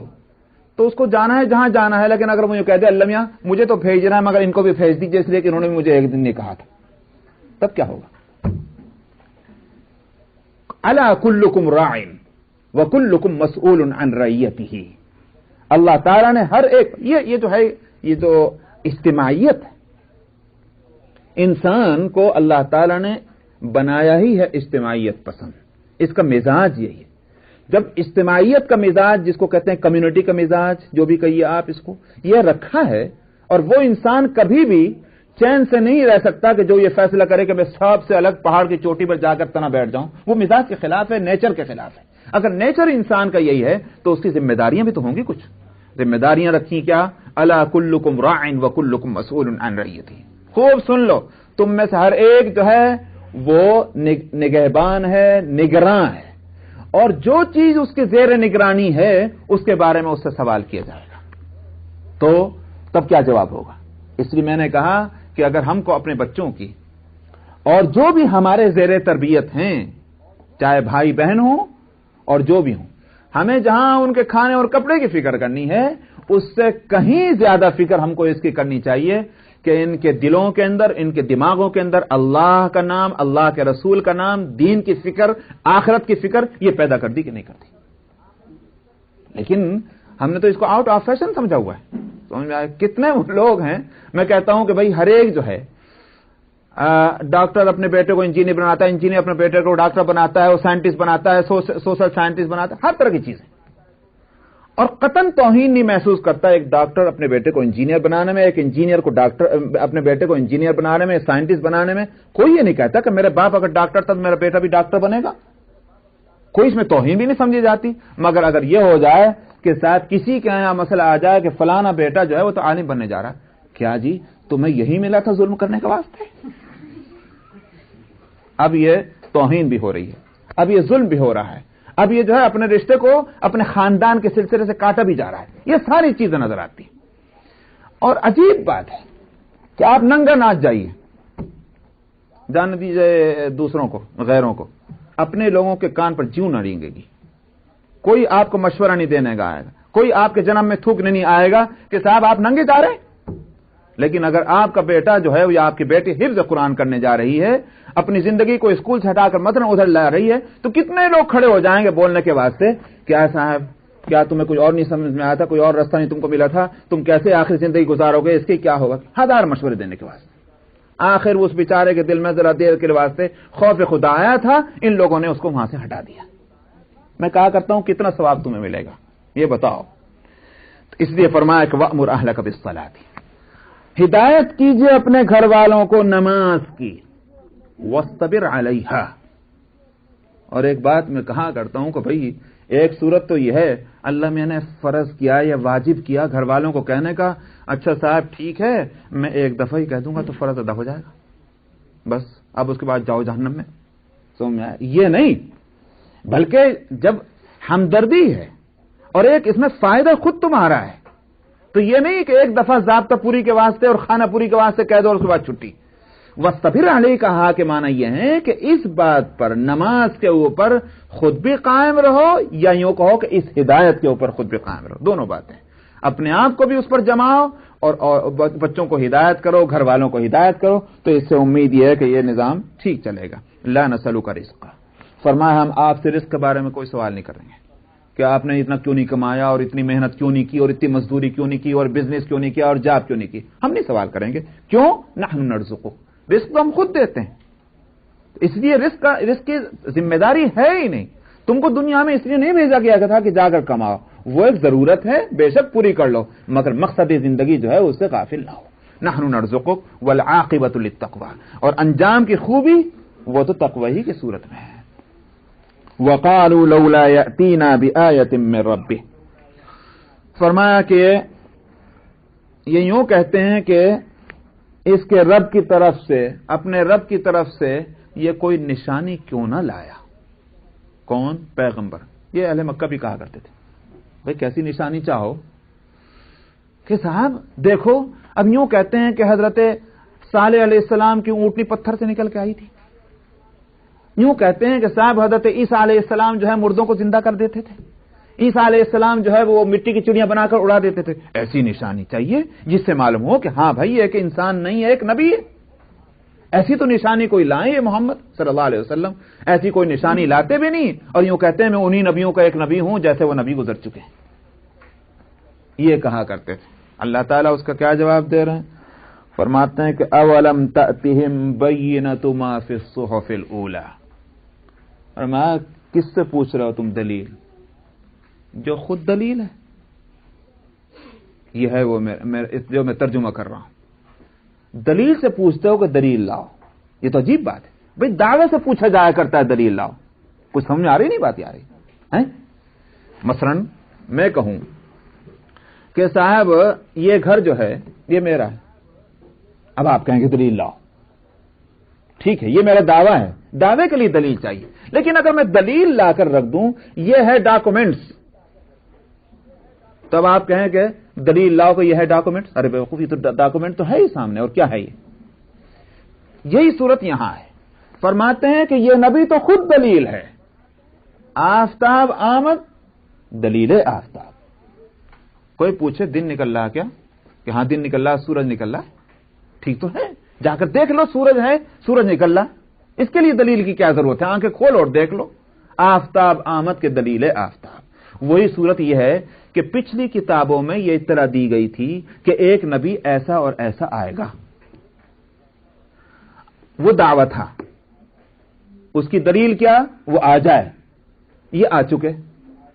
تو اس کو جانا ہے جہاں جانا ہے، لیکن اگر مجھے کہہ دے اللہ میاں مجھے تو بھیج رہا ہے مگر ان کو بھی بھیج دیجیے اس لیے کہ انہوں نے مجھے ایک دن نہیں کہا تھا، تب کیا ہوگا؟ الا کلکم راع وکلکم مسئول عن رعیتہ۔ اللہ تعالیٰ نے ہر ایک یہ جو ہے یہ جو اجتماعیت ہے، انسان کو اللہ تعالیٰ نے بنایا ہی ہے اجتماعیت پسند، اس کا مزاج یہی ہے۔ جب اجتماعیت کا مزاج جس کو کہتے ہیں کمیونٹی کا مزاج جو بھی کہیے آپ اس کو، یہ رکھا ہے، اور وہ انسان کبھی بھی چین سے نہیں رہ سکتا کہ جو یہ فیصلہ کرے کہ میں سب سے الگ پہاڑ کی چوٹی پر جا کر تنا بیٹھ جاؤں، وہ مزاج کے خلاف ہے، نیچر کے خلاف ہے۔ اگر نیچر انسان کا یہی ہے تو اس کی ذمہ داریاں بھی تو ہوں گی، کچھ ذمہ داریاں رکھی کیا؟ الا کلکم راع وکلکم مسئول عن رعیتہ۔ خوب سن لو، تم میں سے ہر ایک جو ہے وہ نگہبان ہے، نگراں ہے، اور جو چیز اس کے زیر نگرانی ہے اس کے بارے میں اس سے سوال کیا جائے گا، تو تب کیا جواب ہوگا؟ اس لیے میں نے کہا کہ اگر ہم کو اپنے بچوں کی اور جو بھی ہمارے زیر تربیت ہیں، چاہے بھائی بہن ہوں اور جو بھی ہوں، ہمیں جہاں ان کے کھانے اور کپڑے کی فکر کرنی ہے اس سے کہیں زیادہ فکر ہم کو اس کی کرنی چاہیے کہ ان کے دلوں کے اندر، ان کے دماغوں کے اندر اللہ کا نام، اللہ کے رسول کا نام، دین کی فکر، آخرت کی فکر یہ پیدا کر دی کہ نہیں کرتی؟ لیکن ہم نے تو اس کو آؤٹ آف فیشن سمجھا ہوا ہے۔ سمجھ میں آئے؟ کتنے لوگ ہیں، میں کہتا ہوں کہ بھائی ہر ایک جو ہے ڈاکٹر اپنے بیٹے کو انجینئر بناتا ہے، انجینئر اپنے بیٹے کو ڈاکٹر بناتا ہے، وہ سائنٹسٹ بناتا ہے، سوشل سائنٹسٹ بناتا ہے، ہر طرح کی چیزیں، اور قطعاً توہین نہیں محسوس کرتا ایک ڈاکٹر اپنے بیٹے کو انجینئر بنانے میں، ایک انجینئر کو ڈاکٹر اپنے بیٹے کو انجینئر بنانے میں، سائنٹسٹ بنانے میں۔ کوئی یہ نہیں کہتا کہ میرے باپ اگر ڈاکٹر تھا تو میرا بیٹا بھی ڈاکٹر بنے گا، کوئی اس میں توہین بھی نہیں سمجھی جاتی۔ مگر اگر یہ ہو جائے کہ ساتھ کسی کے یہاں مسئلہ آ جائے کہ فلانا بیٹا جو ہے وہ تو عالم بننے جا رہا ہے، کیا جی تمہیں یہی ملا تھا ظلم کرنے کے واسطے؟ اب یہ توہین بھی ہو رہی ہے، اب یہ ظلم بھی ہو رہا ہے، اب یہ جو ہے اپنے رشتے کو اپنے خاندان کے سلسلے سے کاٹا بھی جا رہا ہے، یہ ساری چیزیں نظر آتی ہیں۔ اور عجیب بات ہے کہ آپ ننگا ناچ جائیے، جان دیجیے دوسروں کو، غیروں کو، اپنے لوگوں کے کان پر جیوں نہ رینگے گی، کوئی آپ کو مشورہ نہیں دینے گا آئے گا، کوئی آپ کے جنم میں تھوکنے نہیں آئے گا کہ صاحب آپ ننگے جا رہے ہیں۔ لیکن اگر آپ کا بیٹا جو ہے یا آپ کی بیٹی حفظ قرآن کرنے جا رہی ہے، اپنی زندگی کو اسکول سے ہٹا کر مثلا ادھر لا رہی ہے، تو کتنے لوگ کھڑے ہو جائیں گے بولنے کے واسطے، کیا صاحب کیا تمہیں کچھ اور نہیں سمجھ میں آیا تھا، کوئی اور راستہ نہیں تم کو ملا تھا، تم کیسے آخری زندگی گزارو گے، اس کی کیا ہوگا؟ ہزار مشورے دینے کے واسطے۔ آخر اس بیچارے کے دل میں ذرا دیر کے واسطے خوف خدا آیا تھا، ان لوگوں نے اس کو وہاں سے ہٹا دیا۔ میں کہا کرتا ہوں کتنا ثواب تمہیں ملے گا یہ بتاؤ؟ اس لیے فرمایا کہ وَأْمُرْ أَهْلَكَ بِالصَّلَاةِ، ہدایت کیجئے اپنے گھر والوں کو نماز کی، وَاصْطَبِرْ عَلَيْهَا۔ اور ایک بات میں کہا کرتا ہوں کہ بھئی ایک صورت تو یہ ہے اللہ میں نے فرض کیا یا واجب کیا گھر والوں کو کہنے کا، اچھا صاحب ٹھیک ہے میں ایک دفعہ ہی کہہ دوں گا تو فرض ادا ہو جائے گا، بس اب اس کے بعد جاؤ جہنم میں۔ سمجھ میں آیا؟ یہ نہیں، بلکہ جب ہمدردی ہے اور ایک اس میں فائدہ خود تمہارا ہے تو یہ نہیں کہ ایک دفعہ ضابطہ پوری کے واسطے اور خانہ پوری کے واسطے کہہ دو اور اس کے بعد چھٹی۔ وَاصْطَبِرْ عَلَيْهِ کہا کہ معنی یہ ہے کہ اس بات پر نماز کے اوپر خود بھی قائم رہو، یا یوں کہو کہ اس ہدایت کے اوپر خود بھی قائم رہو، دونوں باتیں، اپنے آپ کو بھی اس پر جماؤ اور بچوں کو ہدایت کرو، گھر والوں کو ہدایت کرو، تو اس سے امید یہ ہے کہ یہ نظام ٹھیک چلے گا۔ لا نسألک رزقا، فرمایا ہم آپ سے رزق کے بارے میں کوئی سوال نہیں کریں گے کہ آپ نے اتنا کیوں نہیں کمایا اور اتنی محنت کیوں نہیں کی اور اتنی مزدوری کیوں نہیں کی اور بزنس کیوں نہیں کیا اور جاب کیوں نہیں کی، ہم نہیں سوال کریں گے۔ کیوں؟ نحن نرزقک، رزق تو ہم خود دیتے ہیں، اس لیے رزق کی ذمہ داری ہے ہی نہیں، تم کو دنیا میں اس لیے نہیں بھیجا گیا تھا کہ جا کر کماؤ، وہ ایک ضرورت ہے، بے شک پوری کر لو، مگر مقصد زندگی جو ہے اس سے غافل نہ ہو۔ نحن نرزقک والعاقبۃ للتقوی، اور انجام کی خوبی وہ تو تقوی ہی کی صورت میں ہے۔ وقالوا لولا یأتینا بآیۃ من ربہ، فرمایا کہ یہ یوں کہتے ہیں کہ اس کے رب کی طرف سے، اپنے رب کی طرف سے یہ کوئی نشانی کیوں نہ لایا۔ کون؟ پیغمبر۔ یہ اہل مکہ بھی کہا کرتے تھے بھئی کیسی نشانی چاہو کہ صاحب دیکھو، اب یوں کہتے ہیں کہ حضرت صالح علیہ السلام کی اونٹنی پتھر سے نکل کے آئی تھی، یوں کہتے ہیں کہ صاحب حضرت عیسیٰ علیہ السلام جو ہے مردوں کو زندہ کر دیتے تھے، عیسیٰ علیہ السلام جو ہے وہ مٹی کی چڑیاں بنا کر اڑا دیتے تھے۔ ایسی نشانی چاہیے جس سے معلوم ہو کہ ہاں بھائی ایک انسان نہیں ہے، ایک نبی ہے۔ ایسی تو نشانی کوئی لائیں یہ محمد صلی اللہ علیہ وسلم، ایسی کوئی نشانی لاتے بھی نہیں، اور یوں کہتے ہیں میں انہی نبیوں کا ایک نبی ہوں جیسے وہ نبی گزر چکے ہیں، یہ کہا کرتے تھے۔ اللہ تعالیٰ اس کا کیا جواب دے رہے ہیں؟ فرماتے ہیں کہ اولم تأتہم بینۃ ما فی الصحف الاولی، اور میں کس سے پوچھ رہے ہو تم دلیل؟ جو خود دلیل ہے، یہ ہے وہ جو میں ترجمہ کر رہا ہوں۔ دلیل سے پوچھتے ہو کہ دلیل لاؤ، یہ تو عجیب بات ہے بھئی، دعوے سے پوچھا جایا کرتا ہے دلیل لاؤ، کچھ سمجھ میں آ رہی نہیں بات آ رہی ہے؟ مثلا میں کہوں کہ صاحب یہ گھر جو ہے یہ میرا ہے، اب آپ کہیں گے دلیل لاؤ، ٹھیک ہے یہ میرا دعویٰ ہے، دعوے کے لیے دلیل چاہیے، لیکن اگر میں دلیل لا کر رکھ دوں یہ ہے ڈاکومنٹس، تب آپ کہیں کہ دلیل لاؤ کہ یہ ہے ڈاکومنٹس، ارے بیوقوف یہ تو ڈاکومنٹ تو ہے ہی سامنے، اور کیا ہے یہ؟ یہی صورت یہاں ہے۔ فرماتے ہیں کہ یہ نبی تو خود دلیل ہے، آفتاب آمد دلیل آفتاب۔ کوئی پوچھے دن نکل رہا کیا؟ کہ ہاں دن نکل رہا، سورج نکل رہا ہے، ٹھیک تو ہے، جا کر دیکھ لو سورج ہے، سورج نکل رہا، اس کے لیے دلیل کی کیا ضرورت ہے؟ آنکھیں کھول اور دیکھ لو، آفتاب آمد کے دلیل آفتاب۔ وہی صورت یہ ہے کہ پچھلی کتابوں میں یہ اطلاع دی گئی تھی کہ ایک نبی ایسا اور ایسا آئے گا، وہ دعویٰ تھا، اس کی دلیل کیا؟ وہ آ جائے، یہ آ چکے،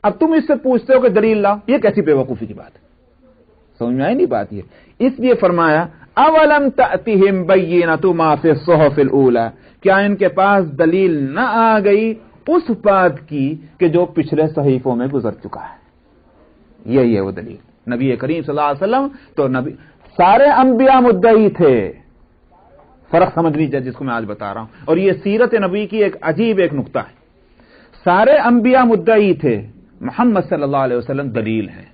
اب تم اس سے پوچھتے ہو کہ دلیل لاؤ، یہ کیسی بے وقوفی کی بات ہے؟ سمجھ میں آئی نہیں بات؟ یہ اس لیے فرمایا اولم تأتہم بینۃ ما فی الصحف الاولی، کیا ان کے پاس دلیل نہ آ گئی اس بات کی کہ جو پچھلے صحیفوں میں گزر چکا ہے؟ یہی ہے وہ دلیل۔ نبی کریم صلی اللہ علیہ وسلم تو نبی، سارے انبیاء مدعی تھے، فرق سمجھ لیجیے جس کو میں آج بتا رہا ہوں، اور یہ سیرت نبی کی ایک عجیب ایک نقطہ ہے۔ سارے انبیاء مدعی تھے، محمد صلی اللہ علیہ وسلم دلیل ہیں،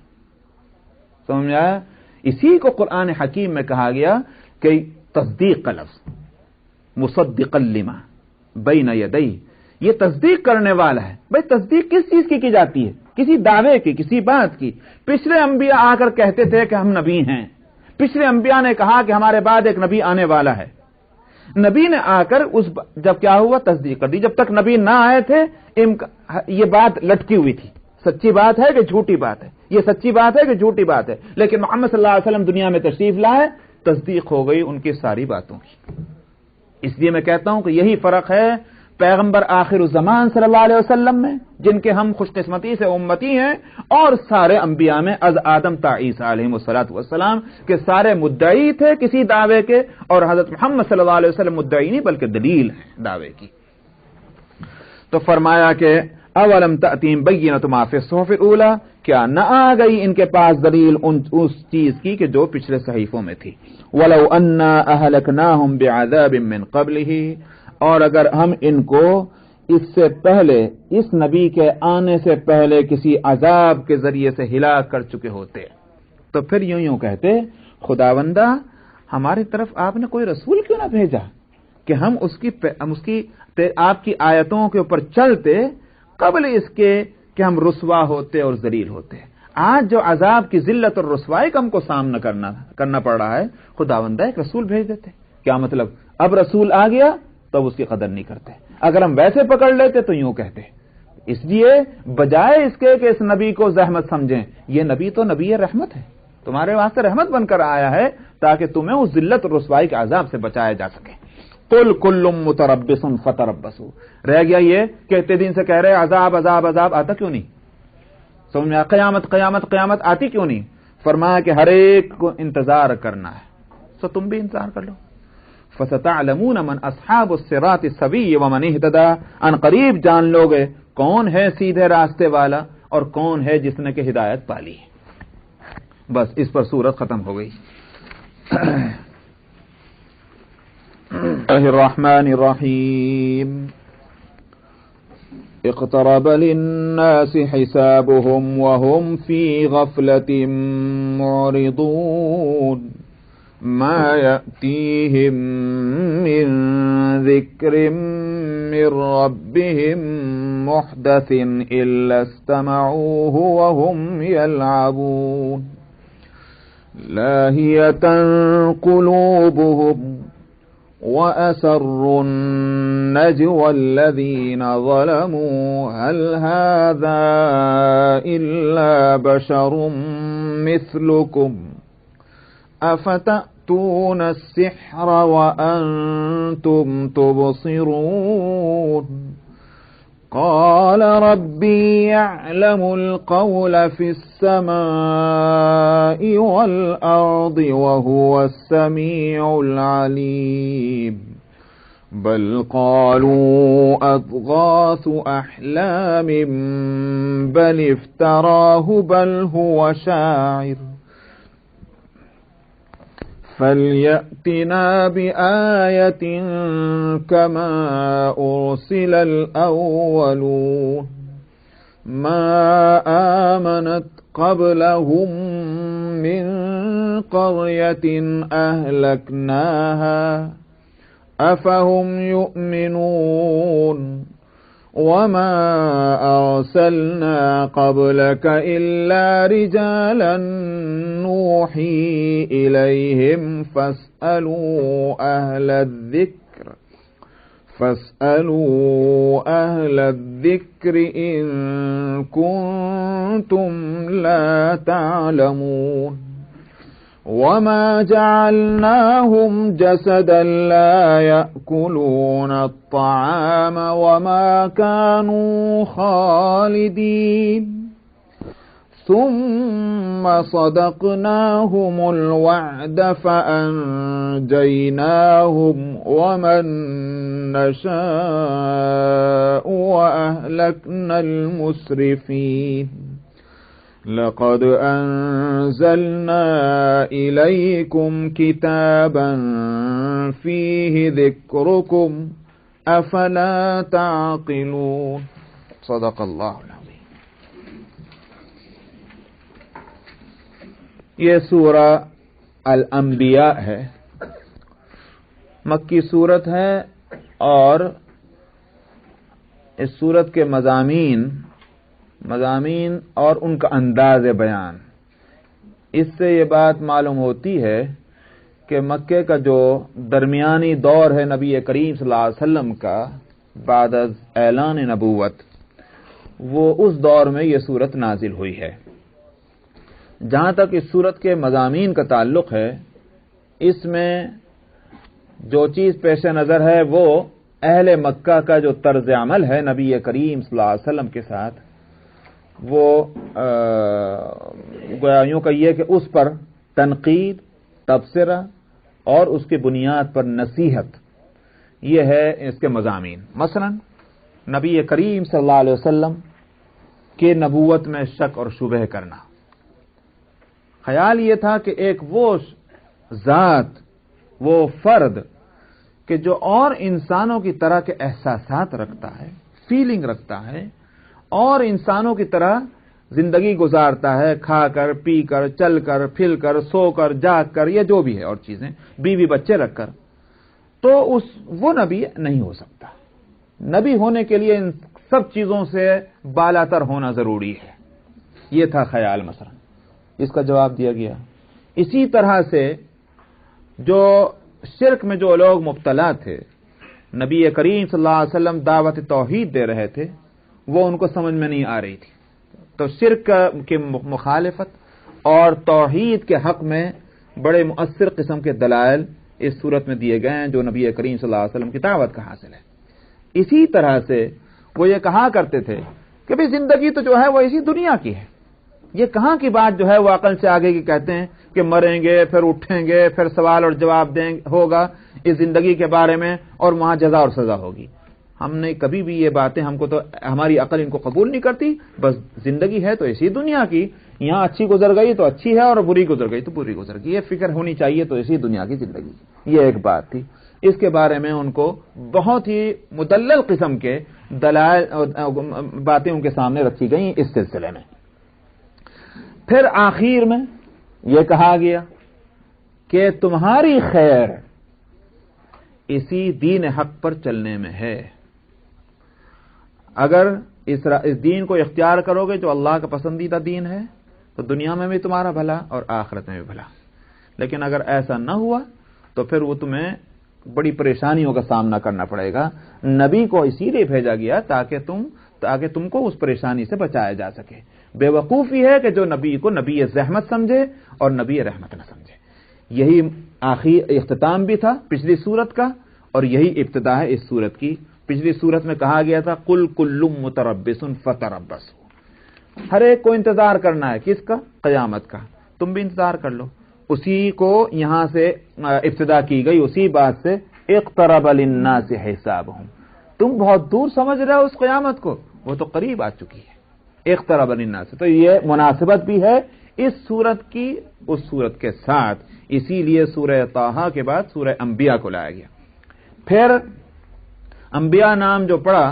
سمجھ میں آیا؟ اسی کو قرآن حکیم میں کہا گیا کہ تصدیق کا لفظ، مصدقا لما بین یدیہ، یہ تصدیق کرنے والا ہے۔ بھئی تصدیق کس چیز کی جاتی ہے؟ کسی دعوے کی، کسی بات کی۔ پچھلے انبیاء آ کر کہتے تھے کہ ہم نبی ہیں، پچھلے انبیاء نے کہا کہ ہمارے بعد ایک نبی آنے والا ہے، نبی نے آ کر جب کیا ہوا؟ تصدیق کر دی۔ جب تک نبی نہ آئے تھے یہ بات لٹکی ہوئی تھی، سچی بات ہے کہ جھوٹی بات ہے، یہ سچی بات ہے کہ جھوٹی بات ہے، لیکن محمد صلی اللہ علیہ وسلم دنیا میں تشریف لائے، تصدیق ہو گئی ان کی ساری باتوں کی۔ اس لیے میں کہتا ہوں کہ یہی فرق ہے پیغمبر آخر الزمان صلی اللہ علیہ وسلم میں، جن کے ہم خوش قسمتی سے امتی ہیں، اور سارے انبیاء میں از آدم تا عیسیٰ علیہ الصلوۃ والسلام کے سارے مدعی تھے کسی دعوے کے، اور حضرت محمد صلی اللہ علیہ وسلم مدعی نہیں بلکہ دلیل ہیں دعوے کی۔ تو فرمایا کہ اولم تأتیم بینۃ ما فی الصحف الاولی، کیا نہ آ گئی ان کے پاس دلیل اس چیز کی کہ جو پچھلے صحیفوں میں تھی۔ ولو انا اہلکناہم بعذاب من قبلہ، اور اگر ہم ان کو اس سے پہلے، اس نبی کے آنے سے پہلے کسی عذاب کے ذریعے سے ہلاک کر چکے ہوتے تو پھر یوں کہتے خداوندہ ہماری طرف آپ نے کوئی رسول کیوں نہ بھیجا کہ ہم آپ کی آیتوں کے اوپر چلتے قبل اس کے کہ ہم رسوا ہوتے اور ذلیل ہوتے۔ آج جو عذاب کی ذلت اور رسوائی کا ہم کو سامنا کرنا پڑ رہا ہے، خداوندہ ایک رسول بھیج دیتے۔ کیا مطلب؟ اب رسول آ گیا تب اس کی قدر نہیں کرتے، اگر ہم ویسے پکڑ لیتے تو یوں کہتے۔ اس لیے بجائے اس کے کہ اس نبی کو زحمت سمجھیں، یہ نبی تو نبی رحمت ہے، تمہارے واسطے رحمت بن کر آیا ہے تاکہ تمہیں اس ذلت اور رسوائی کے عذاب سے بچایا جا سکے۔ قل کل متربص فتربصوا، رہ گیا یہ کہ اتنے دن سے کہہ رہے عذاب عذاب عذاب، آتا کیوں نہیں؟ سمجھ میں قیامت قیامت قیامت آتی کیوں نہیں؟ فرمایا کہ ہر ایک کو انتظار کرنا ہے، تو تم بھی انتظار کر لو. فَسَتَعْلَمُونَ مَنْ أَصْحَابُ الصِّرَاطِ السَّوِيِّ وَمَنِ اهْتَدَىٰ، ان قریب جان لوگے کون ہے سیدھے راستے والا اور کون ہے جس نے کہ ہدایت پالی. بس اس پر سورت ختم ہو گئی. الرحمن الرحیم. اقترب للناس حسابهم وهم في غفلة معرضون ما يأتيهم من ذكر من ربهم محدث إلا استمعوه وهم يلعبون لاهية قلوبهم وأسروا النجوى الذين ظلموا هل هذا إلا بشر مثلكم أفتأتون السحر وأنتم تبصرون قال ربي يعلم القول في السماء والأرض وهو السميع العليم بل قالوا أضغاث أحلام بل افتراه بل هو شاعر فليأتنا بآية كما أرسل الأولون ما آمنت قبلهم من قرية أهلكناها أفهم يؤمنون وما أرسلنا قبلك إلا رجالا نوحي إليهم فاسألوا أهل الذكر إن كنتم لا تعلمون وما جعلناهم جسدا لا يأكلون الطعام وما كانوا خالدين ثم صدقناهم الوعد فأنجيناهم ومن نشاء وأهلكنا المسرفين لقد أنزلنا إليكم كتابا فيه ذكركم أفلا تعقلون صدق الله العظيم. یہ سورہ الانبیاء ہے، مکی سورت ہے، اور اس سورت کے مضامین اور ان کا انداز بیان، اس سے یہ بات معلوم ہوتی ہے کہ مکے کا جو درمیانی دور ہے نبی کریم صلی اللہ علیہ وسلم کا بعد از اعلان نبوت، وہ اس دور میں یہ سورت نازل ہوئی ہے. جہاں تک اس سورت کے مضامین کا تعلق ہے، اس میں جو چیز پیش نظر ہے وہ اہل مکہ کا جو طرز عمل ہے نبی کریم صلی اللہ علیہ وسلم کے ساتھ، وہ گویا یوں کہیے کہ اس پر تنقید، تبصرہ اور اس کی بنیاد پر نصیحت، یہ ہے اس کے مضامین. مثلا نبی کریم صلی اللہ علیہ وسلم کے نبوت میں شک اور شبہ کرنا. خیال یہ تھا کہ ایک وہ ذات، وہ فرد کہ جو اور انسانوں کی طرح کے احساسات رکھتا ہے، فیلنگ رکھتا ہے، اور انسانوں کی طرح زندگی گزارتا ہے، کھا کر، پی کر، چل کر، پھل کر، سو کر، جاگ کر، یا جو بھی ہے اور چیزیں، بیوی بچے رکھ کر، تو وہ نبی نہیں ہو سکتا. نبی ہونے کے لیے ان سب چیزوں سے بالاتر ہونا ضروری ہے. یہ تھا خیال. مثلا اس کا جواب دیا گیا. اسی طرح سے جو شرک میں جو لوگ مبتلا تھے، نبی کریم صلی اللہ علیہ وسلم دعوت توحید دے رہے تھے، وہ ان کو سمجھ میں نہیں آ رہی تھی. تو شرک کی مخالفت اور توحید کے حق میں بڑے مؤثر قسم کے دلائل اس صورت میں دیے گئے ہیں جو نبی کریم صلی اللہ علیہ وسلم کی دعوت کا حاصل ہے. اسی طرح سے وہ یہ کہا کرتے تھے کہ بھئی زندگی تو جو ہے وہ اسی دنیا کی ہے، یہ کہاں کی بات جو ہے وہ عقل سے آگے کی کہتے ہیں کہ مریں گے پھر اٹھیں گے پھر سوال اور جواب ہوگا اس زندگی کے بارے میں اور وہاں جزا اور سزا ہوگی. ہم نے کبھی بھی یہ باتیں, ہم کو تو ہماری عقل ان کو قبول نہیں کرتی. بس زندگی ہے تو اسی دنیا کی, یہاں اچھی گزر گئی تو اچھی ہے اور بری گزر گئی تو بری گزر گئی, یہ فکر ہونی چاہیے تو اسی دنیا کی زندگی. یہ ایک بات تھی. اس کے بارے میں ان کو بہت ہی مدلل قسم کے دلائل باتیں ان کے سامنے رکھی گئیں اس سلسلے میں. پھر آخر میں یہ کہا گیا کہ تمہاری خیر اسی دین حق پر چلنے میں ہے. اگر اس دین کو اختیار کرو گے جو اللہ کا پسندیدہ دین ہے تو دنیا میں بھی تمہارا بھلا اور آخرت میں بھی بھلا. لیکن اگر ایسا نہ ہوا تو پھر وہ تمہیں بڑی پریشانیوں کا سامنا کرنا پڑے گا. نبی کو اسی لیے بھیجا گیا تاکہ تم کو اس پریشانی سے بچایا جا سکے. بے وقوفی ہے کہ جو نبی کو نبی زحمت سمجھے اور نبی رحمت نہ سمجھے. یہی آخری اختتام بھی تھا پچھلی سورت کا اور یہی ابتدا ہے اس سورت کی. پچھلی سورت میں کہا گیا تھا قل کل متربص فتربصوا, ہر ایک کو انتظار کرنا ہے. کس کا؟ قیامت کا. تم بھی انتظار کر لو. اسی کو یہاں سے ابتدا کی گئی, اسی بات سے اقترب للناس حسابهم. تم بہت دور سمجھ رہے ہو اس قیامت کو, وہ تو قریب آ چکی ہے. اقترب للناس, تو یہ مناسبت بھی ہے اس سورت کی اس سورت کے ساتھ. اسی لیے سورہ طٰہٰ کے بعد سورہ انبیاء کو لایا گیا. پھر انبیاء نام جو پڑا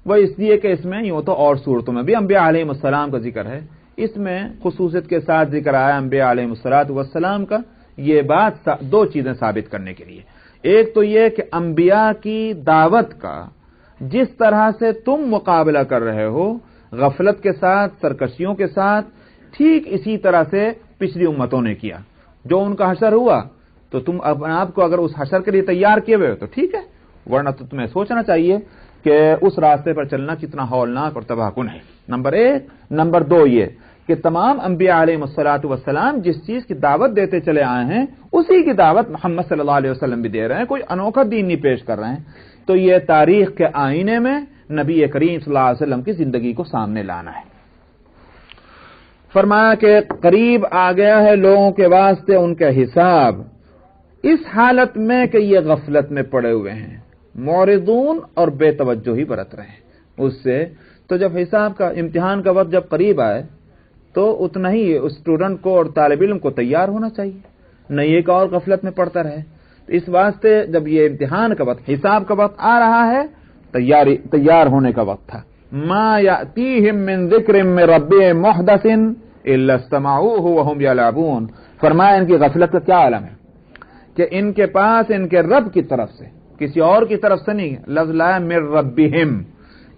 وہ اس لیے کہ اس میں یوں تو اور صورتوں میں بھی انبیاء علیہ السلام کا ذکر ہے, اس میں خصوصیت کے ساتھ ذکر آیا انبیاء علیہ السلام کا. یہ بات دو چیزیں ثابت کرنے کے لیے. ایک تو یہ کہ انبیاء کی دعوت کا جس طرح سے تم مقابلہ کر رہے ہو غفلت کے ساتھ, سرکشیوں کے ساتھ, ٹھیک اسی طرح سے پچھلی امتوں نے کیا. جو ان کا حشر ہوا تو تم اپنے آپ کو اگر اس حشر کے لیے تیار کیے ہوئے ہو تو ٹھیک ہے, ورنہ تو تمہیں سوچنا چاہیے کہ اس راستے پر چلنا کتنا ہولناک اور تباہ کن ہے. نمبر ایک. نمبر دو یہ کہ تمام انبیاء علیہ السلام جس چیز کی دعوت دیتے چلے آئے ہیں اسی کی دعوت محمد صلی اللہ علیہ وسلم بھی دے رہے ہیں. کوئی انوکھا دین نہیں پیش کر رہے ہیں. تو یہ تاریخ کے آئینے میں نبی کریم صلی اللہ علیہ وسلم کی زندگی کو سامنے لانا ہے. فرمایا کہ قریب آ گیا ہے لوگوں کے واسطے ان کا حساب, اس حالت میں کہ یہ غفلت میں پڑے ہوئے ہیں, معرضون اور بے توجہی برت رہے ہیں اس سے. تو جب حساب کا امتحان کا وقت جب قریب آئے تو اتنا ہی اسٹوڈنٹ کو اور طالب علم کو تیار ہونا چاہیے, نہ یہ کہ اور غفلت میں پڑتا رہے. تو اس واسطے جب یہ امتحان کا وقت, حساب کا وقت آ رہا ہے, تیار ہونے کا وقت تھا. ما یأتیہم من ذکر من ربہم محدث الا استمعوہ وہم یلعبون. فرمایا ان کی غفلت کا کیا عالم ہے کہ ان کے پاس ان کے رب کی طرف سے, کسی اور کی طرف سے نہیں, لفظ لایا من ربہم,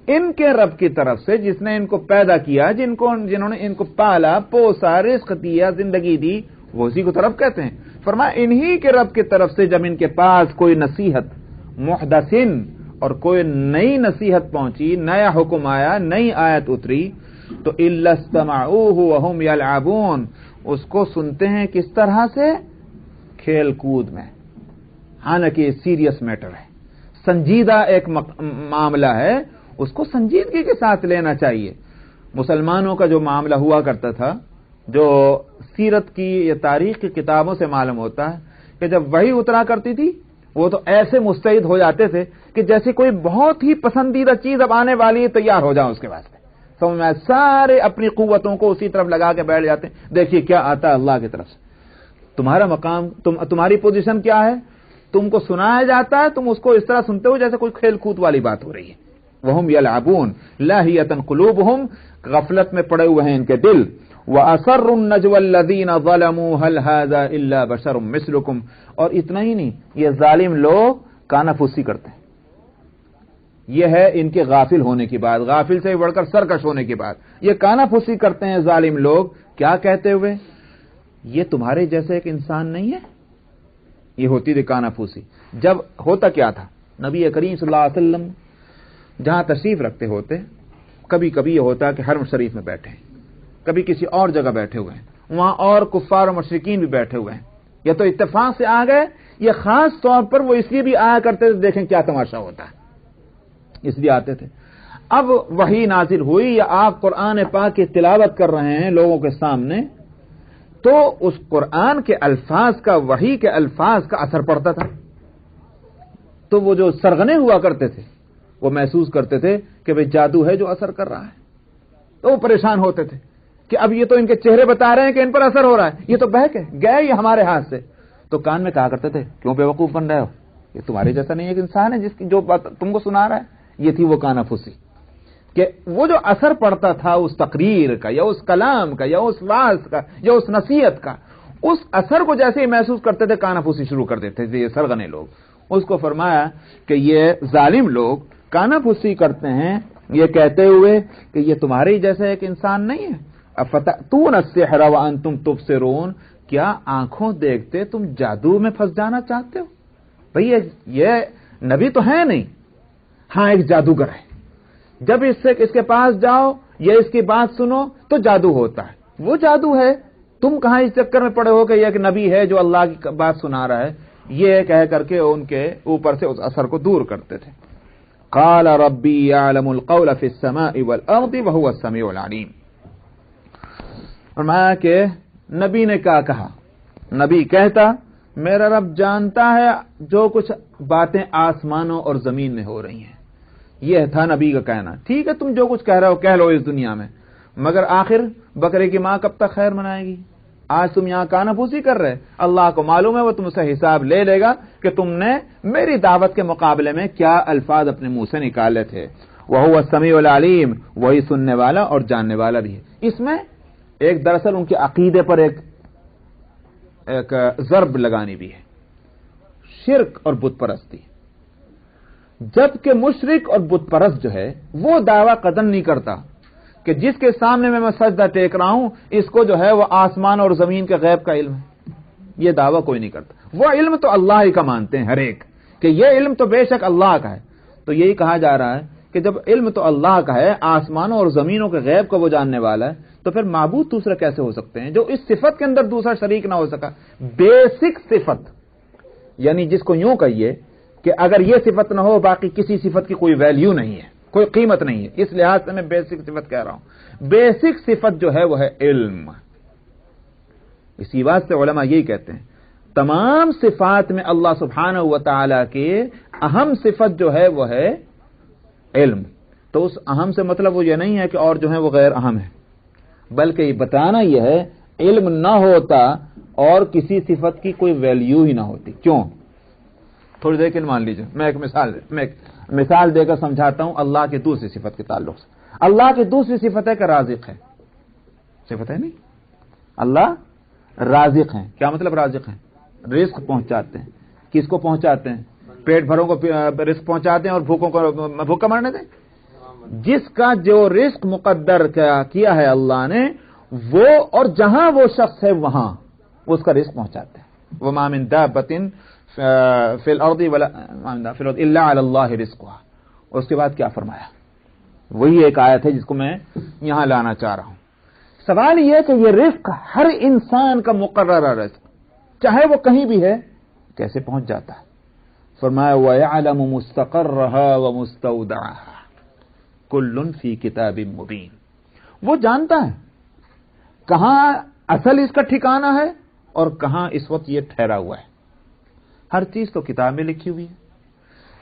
ان کے رب کی طرف سے جس نے ان کو پیدا کیا, جنہوں نے ان کو پالا پوسا, رزق دیا, زندگی دی, وہ اسی کو طرف کہتے ہیں. فرمایا انہی کے رب کی طرف سے جب ان کے پاس کوئی نصیحت محدثن اور کوئی نئی نصیحت پہنچی, نیا حکم آیا, نئی آیت اتری, تو الا استمعوہ وہم یلعبون, اس کو سنتے ہیں کس طرح سے؟ کھیل کود میں. حالانکہ یہ سیریس میٹر ہے, سنجیدہ ایک معاملہ ہے, اس کو سنجیدگی کے ساتھ لینا چاہیے. مسلمانوں کا جو معاملہ ہوا کرتا تھا, جو سیرت کی یا تاریخ کی کتابوں سے معلوم ہوتا ہے کہ جب وحی اترا کرتی تھی وہ تو ایسے مستعد ہو جاتے تھے کہ جیسے کوئی بہت ہی پسندیدہ چیز اب آنے والی ہے, تیار ہو جاؤ اس کے واسطے. سمجھ میں سارے اپنی قوتوں کو اسی طرف لگا کے بیٹھ جاتے ہیں, دیکھیے کیا آتا ہے اللہ کی طرف سے. تمہارا مقام, تمہاری پوزیشن کیا ہے؟ تم کو سنایا جاتا ہے, تم اس کو اس طرح سنتے ہو جیسے کوئی کھیل کود والی بات ہو رہی ہے. وہم یلعبون لاہیۃ قلوبہم, غفلت میں پڑے ہوئے ہیں ان کے دل. وَأَسَرُّ النَّجْوَى الَّذِينَ ظَلَمُوا هَلْ هَذَا إِلَّا بَشَرٌ مِثْلُكُمْ. اور اتنا ہی نہیں, یہ ظالم لوگ کانافوسی کرتے ہیں. یہ ہے ان کے غافل ہونے کی بات, غافل سے بڑھ کر سرکش ہونے کی بات. یہ کانافوسی کرتے ہیں ظالم لوگ, کیا کہتے ہوئے؟ یہ تمہارے جیسے ایک انسان نہیں ہے. یہ ہوتی تھی کانافوسی. جب ہوتا کیا تھا, نبی کریم صلی اللہ علیہ وسلم جہاں تشریف رکھتے ہوتے, کبھی کبھی یہ ہوتا کہ حرم شریف میں بیٹھے ہیں, کبھی کسی اور جگہ بیٹھے ہوئے ہیں, وہاں اور کفار و مشرکین بھی بیٹھے ہوئے ہیں, یا تو اتفاق سے آ گئے, یا خاص طور پر وہ اس لیے بھی آیا کرتے تھے دیکھیں کیا تماشا ہوتا ہے, اس لیے آتے تھے. اب وحی نازل ہوئی یا آپ قرآن پاک کی تلاوت کر رہے ہیں لوگوں کے سامنے، تو اس قرآن کے الفاظ کا، وحی کے الفاظ کا اثر پڑتا تھا. تو وہ جو سرغنے ہوا کرتے تھے وہ محسوس کرتے تھے کہ بھئی جادو ہے جو اثر کر رہا ہے. تو وہ پریشان ہوتے تھے کہ اب یہ تو ان کے چہرے بتا رہے ہیں کہ ان پر اثر ہو رہا ہے، یہ تو بہک ہے، گئے یہ ہمارے ہاتھ سے. تو کان میں کہا کرتے تھے کیوں بیوقوف بن رہے ہو، یہ تمہارے جیسا نہیں ایک انسان ہے جس کی جو بات تم کو سنا رہا ہے. یہ تھی وہ کانافوسی، کہ وہ جو اثر پڑتا تھا اس تقریر کا یا اس کلام کا یا اس واعظ کا یا اس نصیحت کا، اس اثر کو جیسے ہی محسوس کرتے تھے کانافوسی شروع کر دیتے تھے یہ سرغنے لوگ. اس کو فرمایا کہ یہ ظالم لوگ کانافوسی کرتے ہیں یہ کہتے ہوئے کہ یہ تمہارے ہی جیسا ایک انسان نہیں ہے. افتأتون السحر وانتم تبصرون، کیا آنکھوں دیکھتے تم جادو میں پھنس جانا چاہتے ہو؟ بھئی یہ نبی تو ہے نہیں، ہاں ایک جادوگر ہے. جب اس کے پاس جاؤ یا اس کی بات سنو تو جادو ہوتا ہے، وہ جادو ہے. تم کہاں اس چکر میں پڑے ہو کہ یہ ایک نبی ہے جو اللہ کی بات سنا رہا ہے. یہ کہہ کر کے ان کے اوپر سے اس اثر کو دور کرتے تھے. قال ربی یعلم القول فی السماء والارض وهو السمیع العلیم. فرمایا کہ نبی نے کیا کہا؟ نبی کہتا میرا رب جانتا ہے جو کچھ باتیں آسمانوں اور زمین میں ہو رہی ہیں. یہ تھا نبی کا کہنا. ٹھیک ہے تم جو کچھ کہہ رہے ہو کہہ لو اس دنیا میں، مگر آخر بکرے کی ماں کب تک خیر منائے گی؟ آج تم یہاں کانافوسی کر رہے، اللہ کو معلوم ہے وہ تم سے حساب لے لے گا کہ تم نے میری دعوت کے مقابلے میں کیا الفاظ اپنے منہ سے نکالے تھے. وہو السمیع العلیم، وہی سننے والا اور جاننے والا بھی ہے. اس میں ایک دراصل ان کے عقیدے پر ایک ضرب لگانی بھی ہے، شرک اور بت پرستی. جبکہ مشرک اور بت پرست جو ہے وہ دعویٰ قطعاً نہیں کرتا کہ جس کے سامنے میں سجدہ ٹیک رہا ہوں اس کو جو ہے وہ آسمان اور زمین کے غیب کا علم ہے. یہ دعویٰ کوئی نہیں کرتا. وہ علم تو اللہ ہی کا مانتے ہیں ہر ایک، کہ یہ علم تو بے شک اللہ کا ہے. تو یہی کہا جا رہا ہے کہ جب علم تو اللہ کا ہے، آسمانوں اور زمینوں کے غیب کا وہ جاننے والا ہے، تو پھر معبود دوسرا کیسے ہو سکتے ہیں جو اس صفت کے اندر دوسرا شریک نہ ہو سکا؟ بیسک صفت، یعنی جس کو یوں کہیے کہ اگر یہ صفت نہ ہو باقی کسی صفت کی کوئی ویلیو نہیں ہے، کوئی قیمت نہیں ہے. اس لحاظ سے میں بیسک صفت کہہ رہا ہوں. بیسک صفت جو ہے وہ ہے علم. اسی بات سے علماء یہی کہتے ہیں تمام صفات میں اللہ سبحانہ و تعالی کی اہم صفت جو ہے وہ ہے علم. تو اس اہم سے مطلب وہ یہ نہیں ہے کہ اور جو ہے وہ غیر اہم ہے، بلکہ یہ بتانا یہ ہے علم نہ ہوتا اور کسی صفت کی کوئی ویلیو ہی نہ ہوتی. کیوں؟ تھوڑی دیر کے مان لیجئے میں ایک مثال دے کر سمجھاتا ہوں اللہ کی دوسری صفت کے تعلق سے. اللہ کی دوسری صفت ہے کہ رازق ہے. صفت ہے نہیں، اللہ رازق ہیں. کیا مطلب رازق ہیں؟ رزق پہنچاتے ہیں. کس کو پہنچاتے ہیں؟ پیٹ بھروں کو رزق پہنچاتے ہیں اور بھوکوں کو بھوکا مرنے دیں. جس کا جو رزق مقدر کیا ہے اللہ نے، وہ اور جہاں وہ شخص ہے وہاں اس کا رزق پہنچاتے ہیں. وَمَا مِن دَابَّةٍ فِي الْأَرْضِ إِلَّا عَلَى اللَّهِ رِزْقُهَا. اس کے بعد کیا فرمایا؟ وہی ایک آیت ہے جس کو میں یہاں لانا چاہ رہا ہوں. سوال یہ کہ یہ رزق ہر انسان کا مقررہ رزق چاہے وہ کہیں بھی ہے کیسے پہنچ جاتا ہے؟ فرمایا وَيَعْلَمُ مُسْتَقَرَّهَا وَمُسْتَوْدَعَهَا كُلٌّ فِي كِتَابٍ مُبِينٍ. وہ جانتا ہے کہاں اصل اس کا ٹھکانہ ہے اور کہاں اس وقت یہ ٹھہرا ہوا ہے. ہر چیز تو کتاب میں لکھی ہوئی ہے.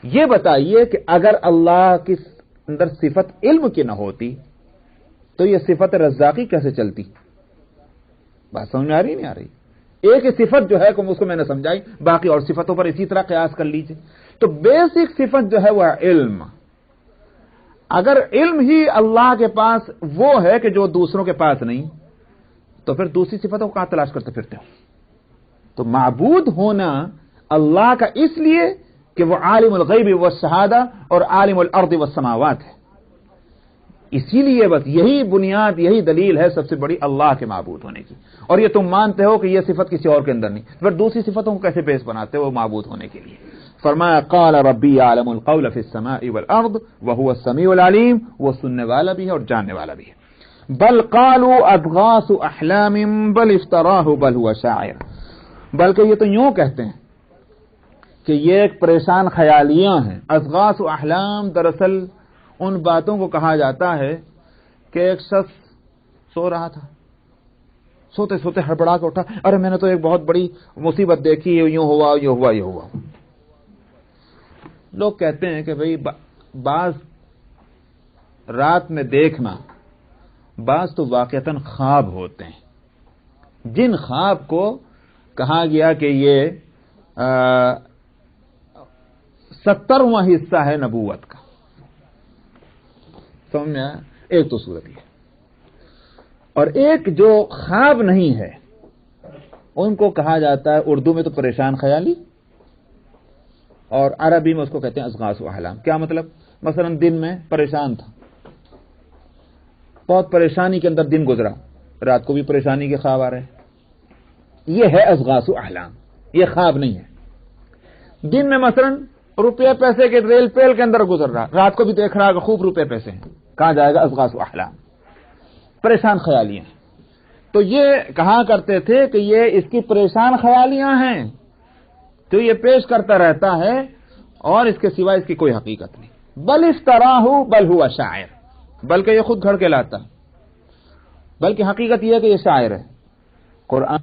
یہ بتائیے کہ اگر اللہ کی اندر صفت علم کی نہ ہوتی تو یہ صفت رزاقی کیسے چلتی؟ بات سمجھ میں آ رہی نہیں آ رہی؟ ایک صفت جو ہے اس کو میں نے سمجھائی، باقی اور صفتوں پر اسی طرح قیاس کر لیجئے. تو بیسک صفت جو ہے وہ علم. اگر علم ہی اللہ کے پاس وہ ہے کہ جو دوسروں کے پاس نہیں، تو پھر دوسری صفتوں کو کہاں تلاش کرتے پھرتے ہو؟ تو معبود ہونا اللہ کا اس لیے کہ وہ عالم الغیب والشہادہ اور عالم الارض والسماوات ہے. اسی لیے بس یہی بنیاد، یہی دلیل ہے سب سے بڑی اللہ کے معبود ہونے کی. اور یہ تم مانتے ہو کہ یہ صفت کسی اور کے اندر نہیں، پھر دوسری صفتوں کو کیسے بیس بناتے ہو معبود ہونے کے لیے؟ فرمایا قال ربی یعلم القول فی السماء والارض وهو السمیع العلیم. وہ سننے والا بھی ہے اور جاننے والا بھی ہے. بل قالوا اضغاث احلام بل افتراہ بل هو شاعر. بلکہ یہ تو یوں کہتے ہیں کہ یہ ایک پریشان خیالیاں ہیں. اضغاث احلام دراصل ان باتوں کو کہا جاتا ہے کہ ایک شخص سو رہا تھا، سوتے سوتے ہڑبڑا کے اٹھا، ارے میں نے تو ایک بہت بڑی مصیبت دیکھی، یوں ہوا یوں ہوا یوں ہوا۔ لوگ کہتے ہیں کہ بھئی بعض رات میں دیکھنا، بعض تو واقعتاً خواب ہوتے ہیں، جن خواب کو کہا گیا کہ یہ 70واں حصہ ہے نبوت کا۔ سمجھ میں آیا؟ ایک تو صورت یہ، اور ایک جو خواب نہیں ہے ان کو کہا جاتا ہے اردو میں تو پریشان خیالی، اور عربی میں اس کو کہتے ہیں اضغاث و احلام۔ کیا مطلب؟ مثلا دن میں پریشان تھا، بہت پریشانی کے اندر دن گزرا، رات کو بھی پریشانی کے خواب آ رہے ہیں، یہ ہے اضغاث و احلام، یہ خواب نہیں ہے۔ دن میں مثلا روپے پیسے کے ریل پیل کے اندر گزر رہا، رات کو بھی دیکھ رہا کہ خوب روپے پیسے ہیں، کہا جائے گا اضغاث و احلام، پریشان خیالیاں ہیں۔ تو یہ کہا کرتے تھے کہ یہ اس کی پریشان خیالیاں ہیں تو یہ پیش کرتا رہتا ہے، اور اس کے سوا اس کی کوئی حقیقت نہیں۔ بل افتراہ بل ہوا شاعر، بلکہ یہ خود گھڑ کے لاتا، بلکہ حقیقت یہ ہے کہ یہ شاعر ہے۔ قرآن